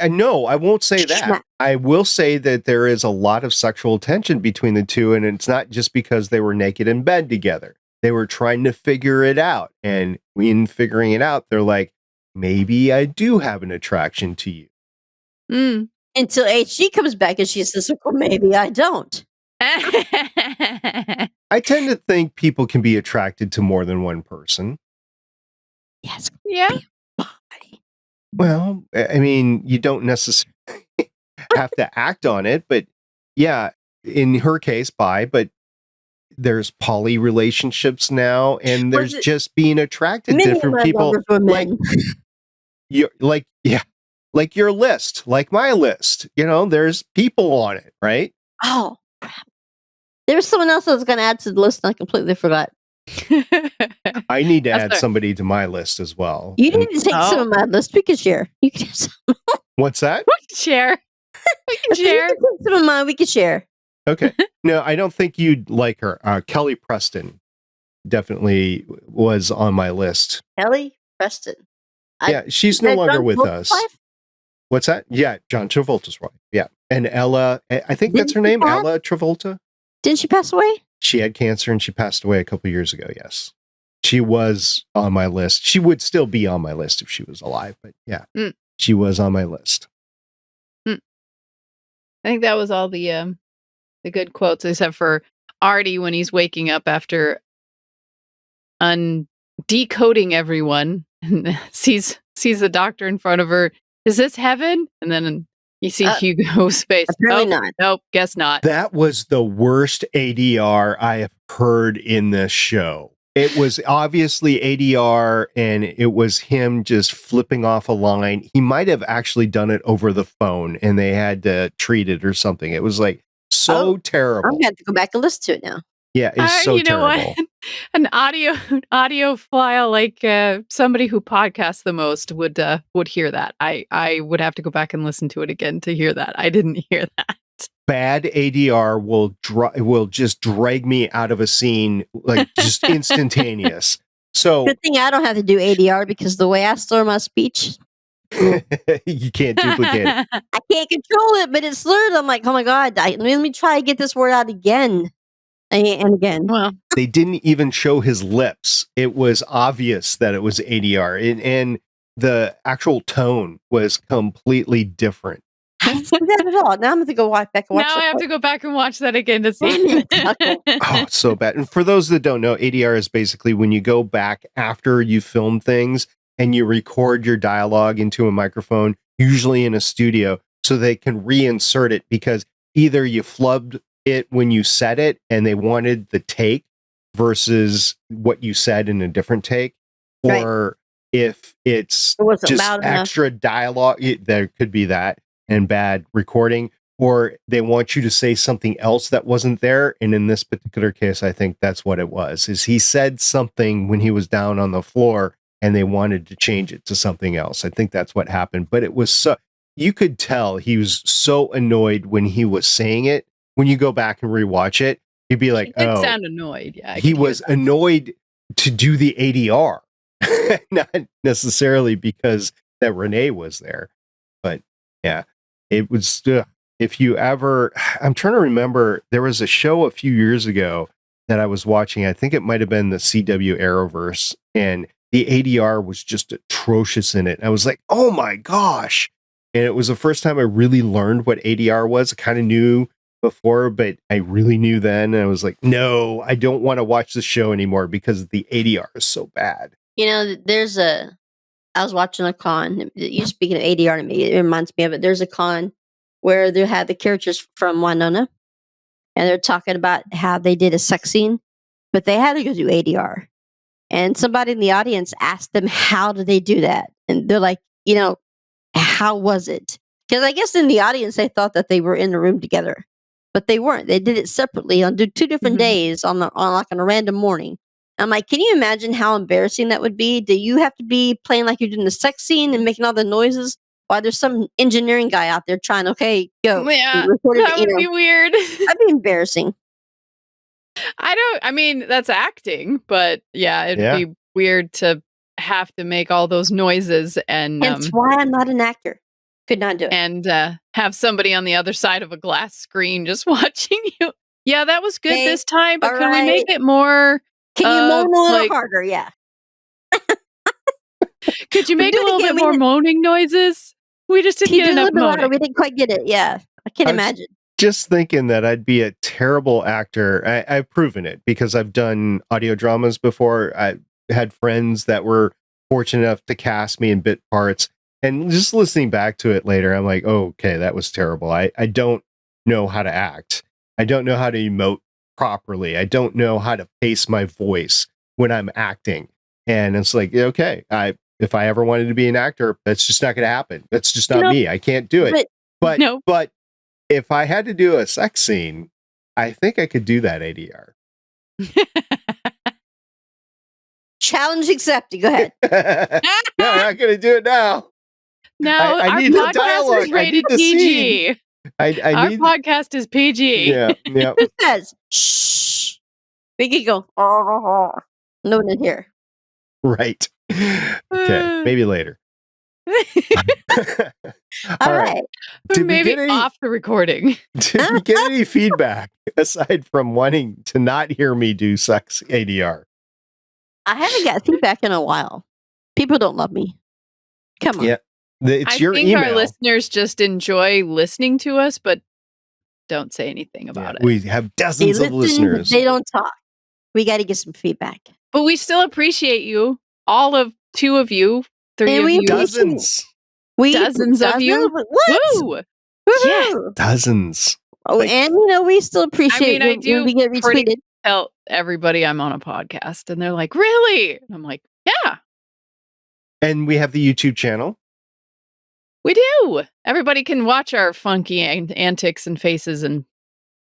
No, I won't say that. I will say that there is a lot of sexual tension between the two, and it's not just because they were naked in bed together. They were trying to figure it out, and in figuring it out, they're like, maybe I do have an attraction to you. Until HG comes back and she says, well, maybe I don't. I tend to think people can be attracted to more than one person. Yes. Yeah. Well, I mean, you don't necessarily have to act on it, but yeah, in her case, but there's poly relationships now, and there's just being attracted to different people. Like your list, like my list, there's people on it, right? Oh, crap. There was someone else that was going to add to the list, and I completely forgot. I need to add somebody to my list as well. You need to take some of my list. We can share. You can have some. What's that? We can share. We can share. You can take some of mine. We can share. Okay. No, I don't think you'd like her. Kelly Preston definitely was on my list. Kelly Preston. Yeah, she's no longer with us. Wife? What's that? Yeah, John Travolta's wife. Yeah. And Ella, I think that's her name, Ella Travolta. Didn't she pass away? She had cancer and she passed away a couple years ago, yes. She was on my list. She would still be on my list if she was alive, but yeah, she was on my list. I think that was all the good quotes, except for Artie when he's waking up after decoding everyone and sees the doctor in front of her. Is this heaven? And then you see Hugo's face. Apparently not. Nope, guess not. That was the worst ADR I have heard in this show. It was obviously ADR, and it was him just flipping off a line. He might have actually done it over the phone, and they had to treat it or something. It was like so I'm terrible. gonna have to go back and listen to it now. Yeah, it's so you know terrible. what? An audio file like somebody who podcasts the most would hear that. I would have to go back and listen to it again to hear that. I didn't hear that. Bad ADR will just drag me out of a scene like just instantaneous. So Good thing I don't have to do ADR because the way I slur my speech, you can't duplicate it. I can't control it, but it's slurred. I'm like, oh my God, let me try to get this word out again and again. Well, They didn't even show his lips. It was obvious that it was ADR, and the actual tone was completely different. I didn't see that at all. Now I'm going to go back and watch now I have to go back and watch that again to see. Oh, it's so bad. And for those that don't know, ADR is basically when you go back after you film things and you record your dialogue into a microphone, usually in a studio, so they can reinsert it because either you flubbed it when you said it and they wanted the take versus what you said in a different take, or if it's wasn't just loud enough. extra dialogue, there could be that, and bad recording, or they want you to say something else that wasn't there. And in this particular case, I think that's what it was, is he said something when he was down on the floor and they wanted to change it to something else. I think that's what happened. But it was so, you could tell he was so annoyed when he was saying it. When you go back and rewatch it, you'd be like, He did oh, sound annoyed. Yeah, he was annoyed to do the ADR, not necessarily because that Renee was there. But yeah, it was, if you ever, I'm trying to remember, there was a show a few years ago that I was watching. I think it might have been the CW Arrowverse, and the ADR was just atrocious in it. I was like, oh my gosh. And it was the first time I really learned what ADR was. I kind of knew before, but I really knew then. And I was like, no, I don't want to watch the show anymore because the ADR is so bad. You know, I was watching a con. You speaking of ADR to me, it reminds me of it. There's a con where they had the characters from Winona, and they're talking about how they did a sex scene, but they had to go do ADR. And somebody in the audience asked them, how did they do that? And they're like, how was it? Because I guess in the audience, they thought that they were in the room together, but they weren't. They did it separately on two different days on a random morning. I'm like, can you imagine how embarrassing that would be? Do you have to be playing like you're doing the sex scene and making all the noises while there's some engineering guy out there trying, okay, go. Yeah, record that it, would be weird. That'd be embarrassing. I mean, that's acting, but yeah, it'd be weird to have to make all those noises and That's why I'm not an actor. Could not do it. And have somebody on the other side of a glass screen just watching you. Yeah, that was good this time, but can we make it more? Can you moan a little harder? Yeah. Could you make a little bit more moaning noises? We just didn't get enough moaning. We didn't quite get it. Yeah, I can't imagine. Just thinking that I'd be a terrible actor. I've proven it because I've done audio dramas before. I had friends that were fortunate enough to cast me in bit parts. And just listening back to it later, I'm like, oh, okay, that was terrible. I don't know how to act. I don't know how to emote properly. I don't know how to pace my voice when I'm acting. And it's like, okay, if I ever wanted to be an actor, that's just not going to happen. That's just not me. I can't do it. But if I had to do a sex scene, I think I could do that ADR. Challenge accepted. Go ahead. No, I'm not going to do it now. No, I our need the podcast dialogue. is rated PG. Our podcast is PG. Yeah. Who says, shh? We could go, no one in here. Right. Okay. Maybe later. All right. Maybe off the recording. Did we get any feedback aside from wanting to not hear me do sex ADR? I haven't got feedback in a while. People don't love me. Come on. Yeah. It's your think email. Our listeners just enjoy listening to us, but don't say anything about it. We have dozens of listeners. They don't talk. We got to get some feedback. But we still appreciate you. All of 2 of you, 3 of you. Dozens. Dozens of you. What? Woo! Yes. Dozens. Oh, and we still appreciate I do when we get retweeted. tell everybody I'm on a podcast, and they're like, "Really?" And I'm like, "Yeah, And we have the YouTube channel. we do." Everybody can watch our funky antics and faces and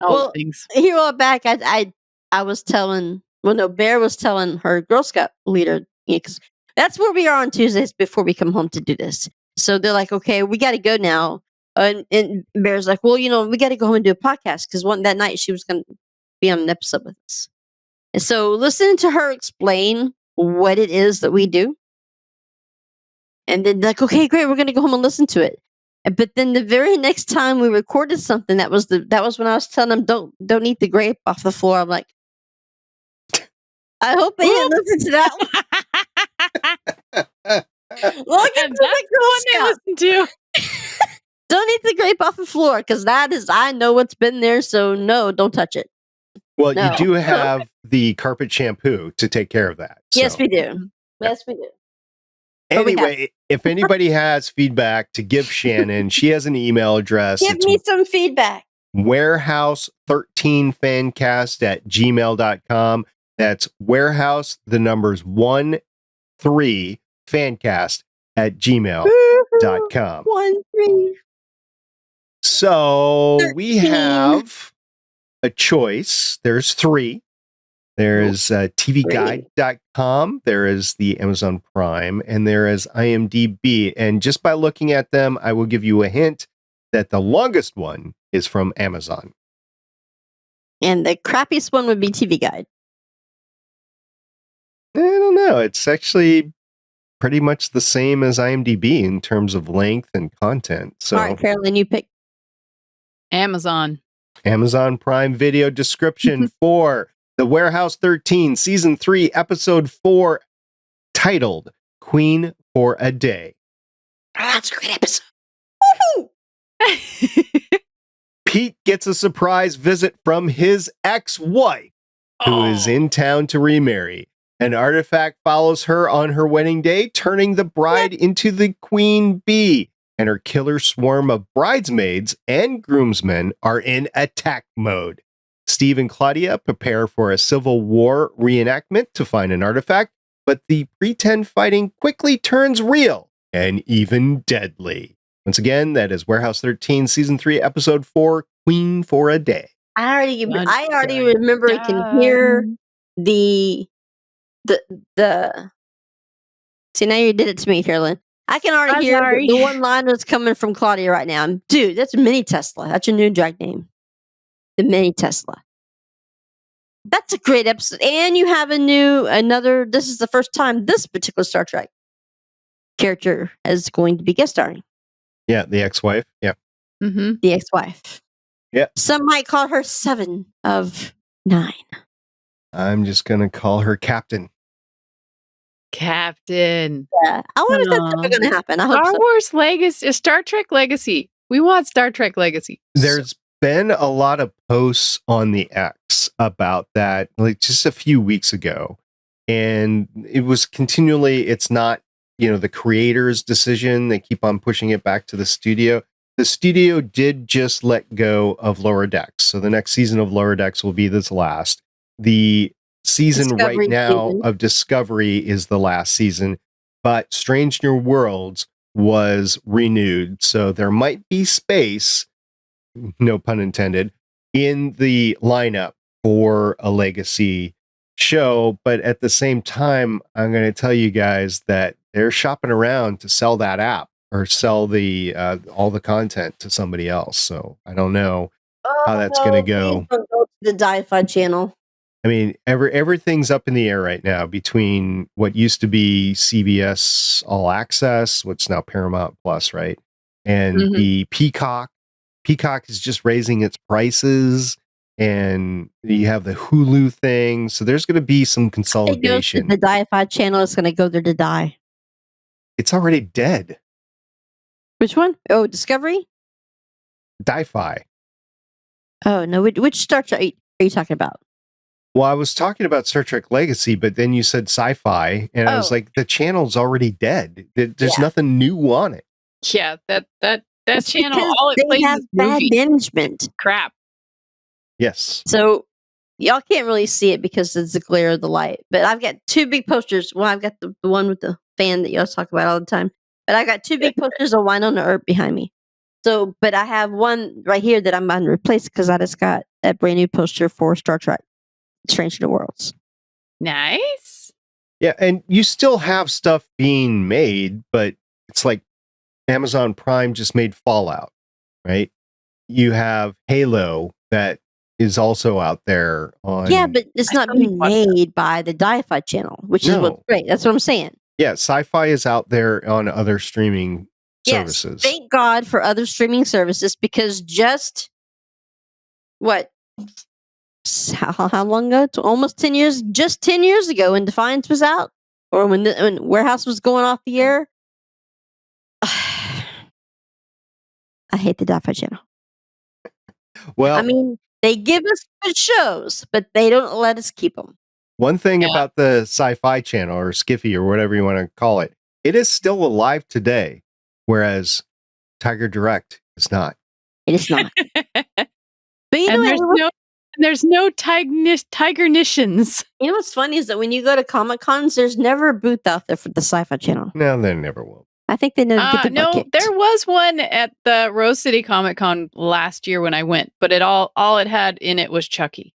all the things. Here on back, I was telling, well, no, Bear was telling her Girl Scout leader, because that's where we are on Tuesdays before we come home to do this. So they're like, okay, we got to go now. And Bear's like, well, we got to go home and do a podcast because that night she was going to be on an episode with us. And so listening to her explain what it is that we do, and then like, okay, great, we're going to go home and listen to it. But then the very next time we recorded something, that was when I was telling them don't eat the grape off the floor. I'm like, I hope they didn't listen to that one. Look at And that's the one they listen to. Don't eat the grape off the floor because I know what's been there. So no, don't touch it. Well, No. you do have the carpet shampoo to take care of that. Yes, so. we do. Yes, we do. Anyway, if anybody has feedback to give Shannon, she has an email address. Give me some feedback. warehouse13fancast@gmail.com. That's warehouse, the numbers 13 fancast@gmail.com. 13. So 13. we have a choice. There's 3. There's tvguide.com, there is the Amazon Prime, and there is IMDb. And just by looking at them, I will give you a hint that the longest one is from Amazon. And the crappiest one would be TV Guide. I don't know. It's actually pretty much the same as IMDb in terms of length and content. So, all right, Carolyn, you pick Amazon Prime Video description for The Warehouse 13, Season 3, Episode 4, titled Queen for a Day. Oh, that's a great episode. Pete gets a surprise visit from his ex-wife, who is in town to remarry. An artifact follows her on her wedding day, turning the bride into the queen bee, and her killer swarm of bridesmaids and groomsmen are in attack mode. Steve and Claudia prepare for a Civil War reenactment to find an artifact, but the pretend fighting quickly turns real and even deadly. Once again, that is Warehouse 13, Season 3, Episode 4, Queen for a Day. I already remember I can hear the see, now you did it to me, Carolyn. I can already hear the one line that's coming from Claudia right now. Dude, that's a mini Tesla. That's your new drag name. The mini Tesla. That's a great episode. And you have this is the first time this particular Star Trek character is going to be guest starring. Yeah, the ex-wife. Yeah. Mm-hmm. The ex-wife. Yeah. Some might call her 7 of 9. I'm just going to call her Captain. Captain. Yeah. I wonder if that's ever going to happen. I hope Star so. Wars Legacy, Star Trek Legacy. We want Star Trek Legacy. There's been a lot of posts on the X about that, like just a few weeks ago. And it was continually, it's not, the creator's decision. They keep on pushing it back to the studio. The studio did just let go of Lower Decks. So the next season of Lower Decks will be this last. The season Discovery right now season of Discovery is the last season, but Strange New Worlds was renewed. So there might be space, no pun intended, in the lineup for a legacy show. But at the same time, I'm going to tell you guys that they're shopping around to sell that app or sell the all the content to somebody else. So I don't know how that's going to go. Please don't go to the Di-Fi channel. I mean, everything's up in the air right now between what used to be CBS All Access, what's now Paramount Plus, right? And the Peacock. Peacock is just raising its prices, and you have the Hulu thing. So there's going to be some consolidation. The Di-Fi channel is going to go there to die. It's already dead. Which one? Oh, Discovery? Di-Fi. Oh, no. Which Star Trek are you talking about? Well, I was talking about Star Trek Legacy, but then you said sci-fi, and I was like, the channel's already dead. There's nothing new on it. Yeah, that channel, because all it they plays have is bad movie management. crap. Yes. So Y'all can't really see it because it's the glare of the light. But I've got two big posters. Well, I've got the one with the fan that y'all talk about all the time. But I got two big posters of Winona Earp behind me. So, but I have one right here that I'm going to replace because I just got that brand new poster for Star Trek: Strange New Worlds. Nice. Yeah, and you still have stuff being made, but it's like Amazon Prime just made Fallout, right? You have Halo that is also out there on. Yeah, but it's not being made by the Sci-Fi Channel, which is what's great. That's what I'm saying. Yeah, Sci-Fi is out there on other streaming services. Thank God for other streaming services because just what? How long ago? Almost 10 years. Just 10 years ago when Defiance was out, or when Warehouse was going off the air. I hate the Sci-Fi Channel. Well, I mean, they give us good shows, but they don't let us keep them. One thing about the Sci-Fi Channel or Skiffy or whatever you want to call it, it is still alive today, whereas Tiger Direct is not. It is not. But you know, there's no Tiger-nitions. You know what's funny is that when you go to Comic Cons, there's never a booth out there for the Sci-Fi Channel. No, there never will. I think they know. No, there was one at the Rose City Comic Con last year when I went, but all it had in it was Chucky.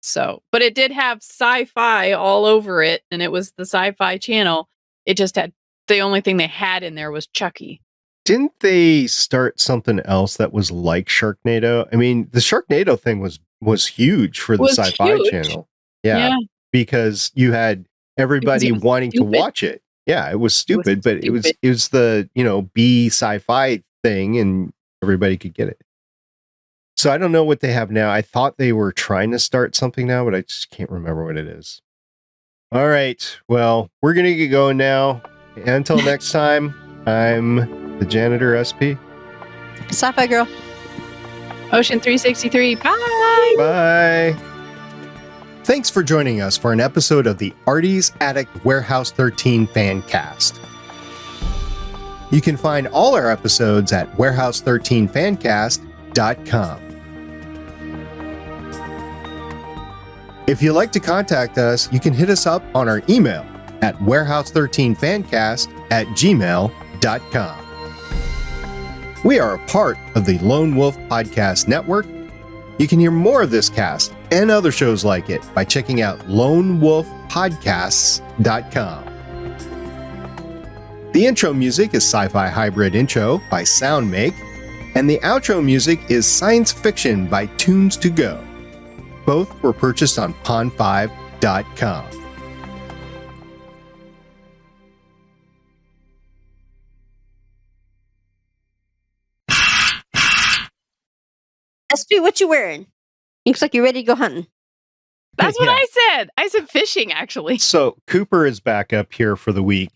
So, but it did have sci-fi all over it, and it was the Sci-Fi Channel. It just had the only thing they had in there was Chucky. Didn't they start something else that was like Sharknado? I mean, the Sharknado thing was huge for the Sci-Fi Channel. Yeah, because you had everybody wanting to watch it. Yeah, it was stupid, but it was the, B sci-fi thing and everybody could get it. So I don't know what they have now. I thought they were trying to start something now, but I just can't remember what it is. All right. Well, we're going to get going now. Until next time, I'm the Janitor SP. Sci-Fi Girl. Ocean 363. Bye. Bye. Thanks for joining us for an episode of the Artie's Attic Warehouse 13 Fancast. You can find all our episodes at warehouse13fancast.com. If you'd like to contact us, you can hit us up on our email at warehouse13fancast@gmail.com. We are a part of the Lone Wolf Podcast Network. You can hear more of this cast and other shows like it by checking out lonewolfpodcasts.com. The intro music is Sci-Fi Hybrid Intro by Soundmake, and the outro music is Science Fiction by Tunes to Go. Both were purchased on pond5.com. SP, what you wearing? Looks like you're ready to go hunting. That's what I said. I said fishing, actually. So Cooper is back up here for the week.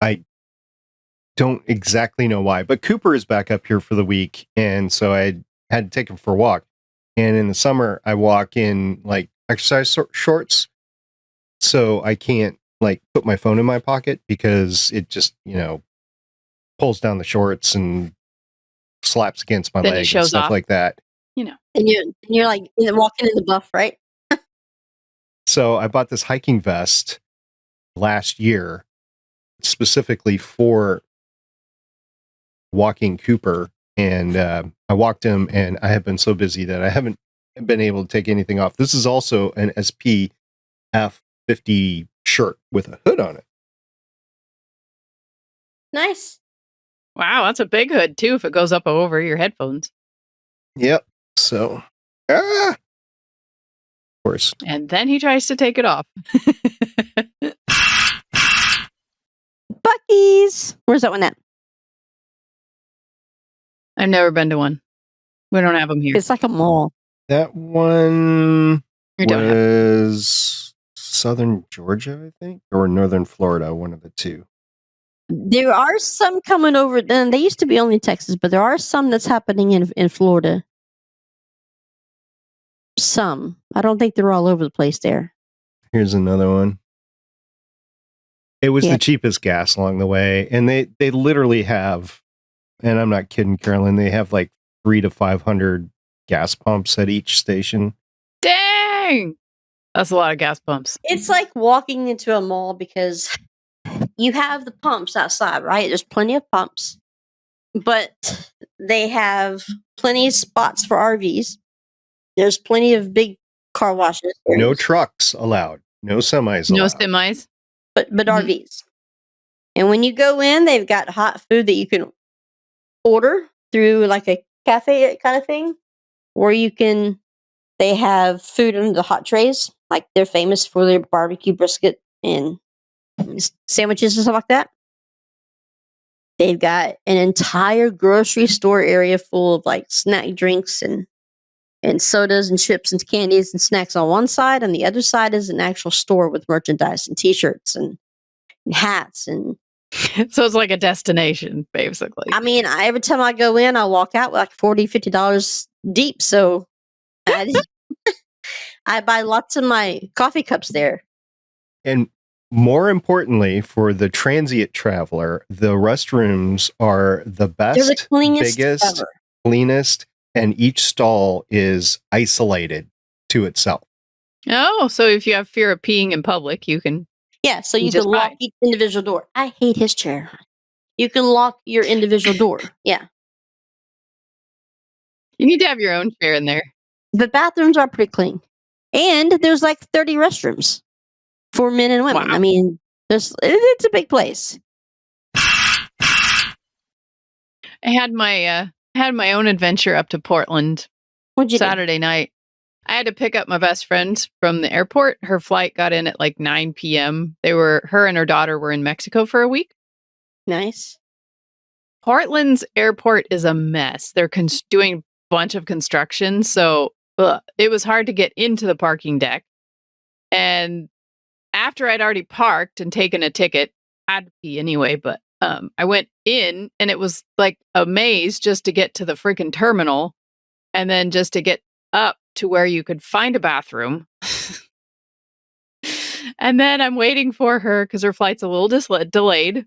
I don't exactly know why, but Cooper is back up here for the week, and so I had to take him for a walk. And in the summer, I walk in like exercise shorts, so I can't like put my phone in my pocket because it just pulls down the shorts and slaps against my leg and stuff like that. And you're like walking in the buff, right? So I bought this hiking vest last year specifically for walking Cooper, and I walked him, and I have been so busy that I haven't been able to take anything off. This is also an SP F50 shirt with a hood on it. Nice. Wow, that's a big hood too if it goes up over your headphones. Yep. So, of course. And then he tries to take it off. Buc-ee's. Where's that one at? I've never been to one. We don't have them here. It's like a mall. That one was Southern Georgia, I think, or Northern Florida, one of the two. There are some coming over, and they used to be only Texas, but there are some that's happening in Florida. Some. I don't think they're all over the place there. Here's another one. It was the cheapest gas along the way, and they literally have, and I'm not kidding, Carolyn, they have like 300 to 500 gas pumps at each station. Dang! Dang. That's a lot of gas pumps. It's like walking into a mall because you have the pumps outside, right? There's plenty of pumps, but they have plenty of spots for RVs. There's plenty of big car washes. No trucks allowed. No semis No allowed. semis. but Mhm. RVs. And when you go in, they've got hot food that you can order through like a cafe kind of thing, or they have food in the hot trays. Like they're famous for their barbecue brisket and sandwiches and stuff like that. They've got an entire grocery store area full of like snack drinks and sodas and chips and candies and snacks on one side, and the other side is an actual store with merchandise and t-shirts and hats. And So it's like a destination, basically. I mean, every time I go in, I walk out with like $40-$50 deep. So I buy lots of my coffee cups there. And more importantly, for the transient traveler, the restrooms are the best, They're the cleanest biggest, ever. cleanest, and each stall is isolated to itself. Oh, so if you have fear of peeing in public, you can. Yeah, so you Just can lock fine. each individual door. I hate his chair. You can lock your individual door. Yeah. You need to have your own chair in there. The bathrooms are pretty clean. And there's like 30 restrooms for men and women. Wow. I mean, it's a big place. I had my own adventure up to Portland What'd you do? Saturday night. I had to pick up my best friend from the airport. Her flight got in at like 9 p.m. Her and her daughter were in Mexico for a week. Nice. Portland's airport is a mess. They're doing a bunch of construction, so it was hard to get into the parking deck. And after I'd already parked and taken a ticket, I had to pee anyway, but I went in and it was like a maze just to get to the freaking terminal and then just to get up to where you could find a bathroom. And then I'm waiting for her because her flight's a little delayed.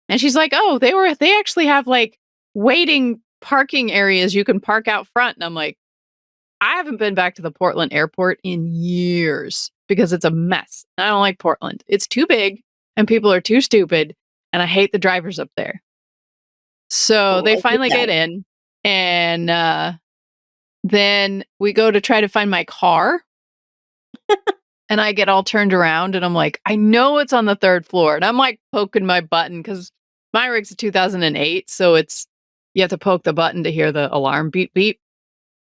And she's like, oh, they actually have like waiting parking areas you can park out front. And I'm like, I haven't been back to the Portland airport in years because it's a mess. I don't like Portland. It's too big and people are too stupid. And I hate the drivers up there. So they finally get in and then we go to try to find my car. And I get all turned around and I'm like, I know it's on the third floor. And I'm like poking my button because my rig's a 2008. So you have to poke the button to hear the alarm beep, beep.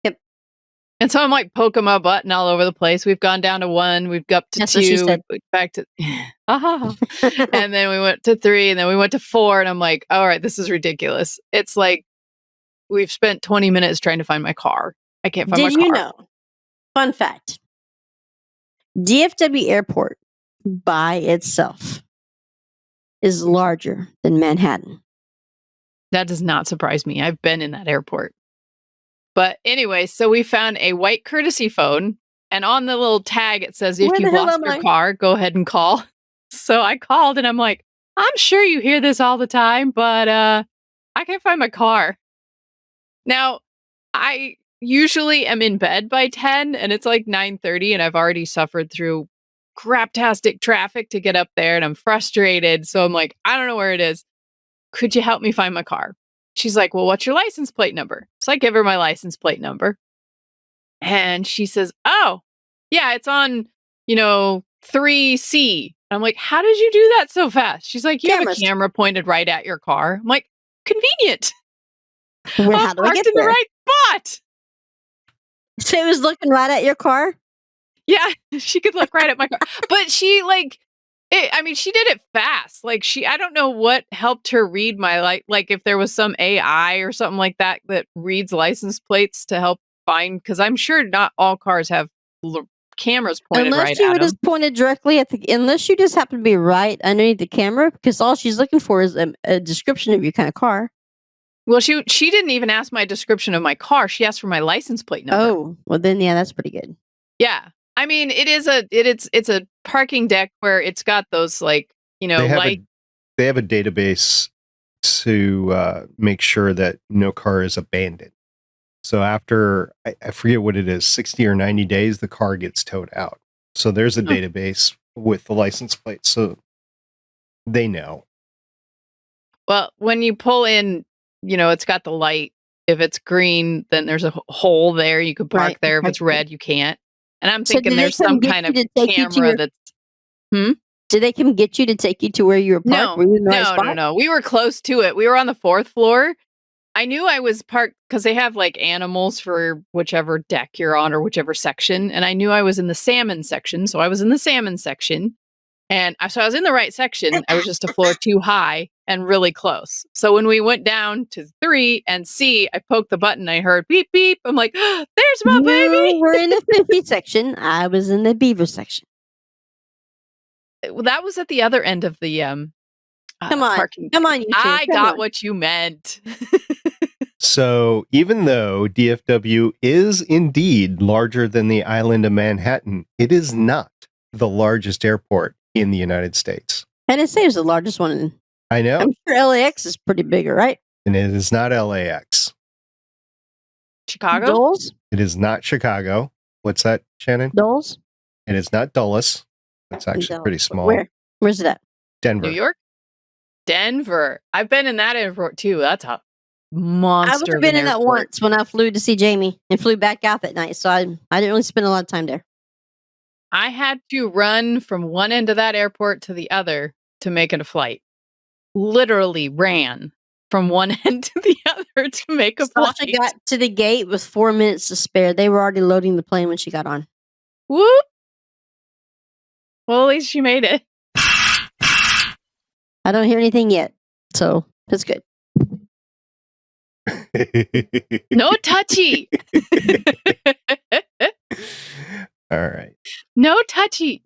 Yep. And so I'm like poking my button all over the place. We've gone down to 1, we've got up to That's 2, what she said. back to, and then we went to 3 and then we went to 4. And I'm like, all right, this is ridiculous. It's like we've spent 20 minutes trying to find my car. I can't find my car. Did you know? Fun fact. DFW Airport by itself is larger than Manhattan. That does not surprise me. I've been in that airport. But anyway, so we found a white courtesy phone, and on the little tag it says, if you've lost your car, go ahead and call. So I called and I'm like, I'm sure you hear this all the time, but I can't find my car. Now, I usually am in bed by 10 and it's like 9:30 and I've already suffered through craptastic traffic to get up there and I'm frustrated. So I'm like, I don't know where it is. Could you help me find my car? She's like, well, what's your license plate number? So I give her my license plate number. And she says, oh, yeah, it's on, 3C. I'm like, how did you do that so fast? She's like, you have a camera pointed right at your car. I'm like, convenient. Well, how do I get in there? the right spot. So it was looking right at your car? Yeah, she could look right at my car. But she she did it fast. Like I don't know what helped her read my like if there was some AI or something like that reads license plates to help find, because I'm sure not all cars have cameras pointed right at them. Unless you were just pointed directly unless you just happen to be right underneath the camera, because all she's looking for is a description of your kind of car. Well, she didn't even ask my description of my car. She asked for my license plate number. Oh, well then, yeah, that's pretty good. Yeah. I mean, it's a parking deck where it's got those they have a database to make sure that no car is abandoned. So after, I forget what it is, 60 or 90 days, the car gets towed out. So there's a database with the license plate. So they know. Well, when you pull in, it's got the light. If it's green, then there's a hole there. You could park there. If it's red, you can't. And I'm thinking there's some kind of camera that's... Did they come get you to take you to where you were parked? No. We were close to it. We were on the 4th floor. I knew I was parked because they have like animals for whichever deck you're on or whichever section. And I knew I was in the salmon section. So I was in the salmon section. And so I was in the right section. I was just a floor too high and really close. So when we went down to 3 and C, I poked the button. I heard beep, beep. I'm like, oh, there's my baby. We're in the 50 section. I was in the beaver section. Well, that was at the other end of the parking. Come on, you two. I got what you meant. So even though DFW is indeed larger than the island of Manhattan, it is not the largest airport in the United States. And it says the largest one. I know. I'm sure LAX is pretty bigger, right? And it is not LAX. Chicago? Dulles? It is not Chicago. What's that, Shannon? Montrose? It is not Dulles. It's actually pretty small. Where's it at? Denver. New York? Denver. I've been in that airport too. That's a monster. I've been in that once when I flew to see Jamie and flew back out that night. So I didn't really spend a lot of time there. I had to run from one end of that airport to the other to make it a flight. Literally ran from one end to the other to make a flight. Sasha got to the gate with 4 minutes to spare. They were already loading the plane when she got on. Whoop. Well, at least she made it. I don't hear anything yet, so that's good. No touchy. All right. No touchy.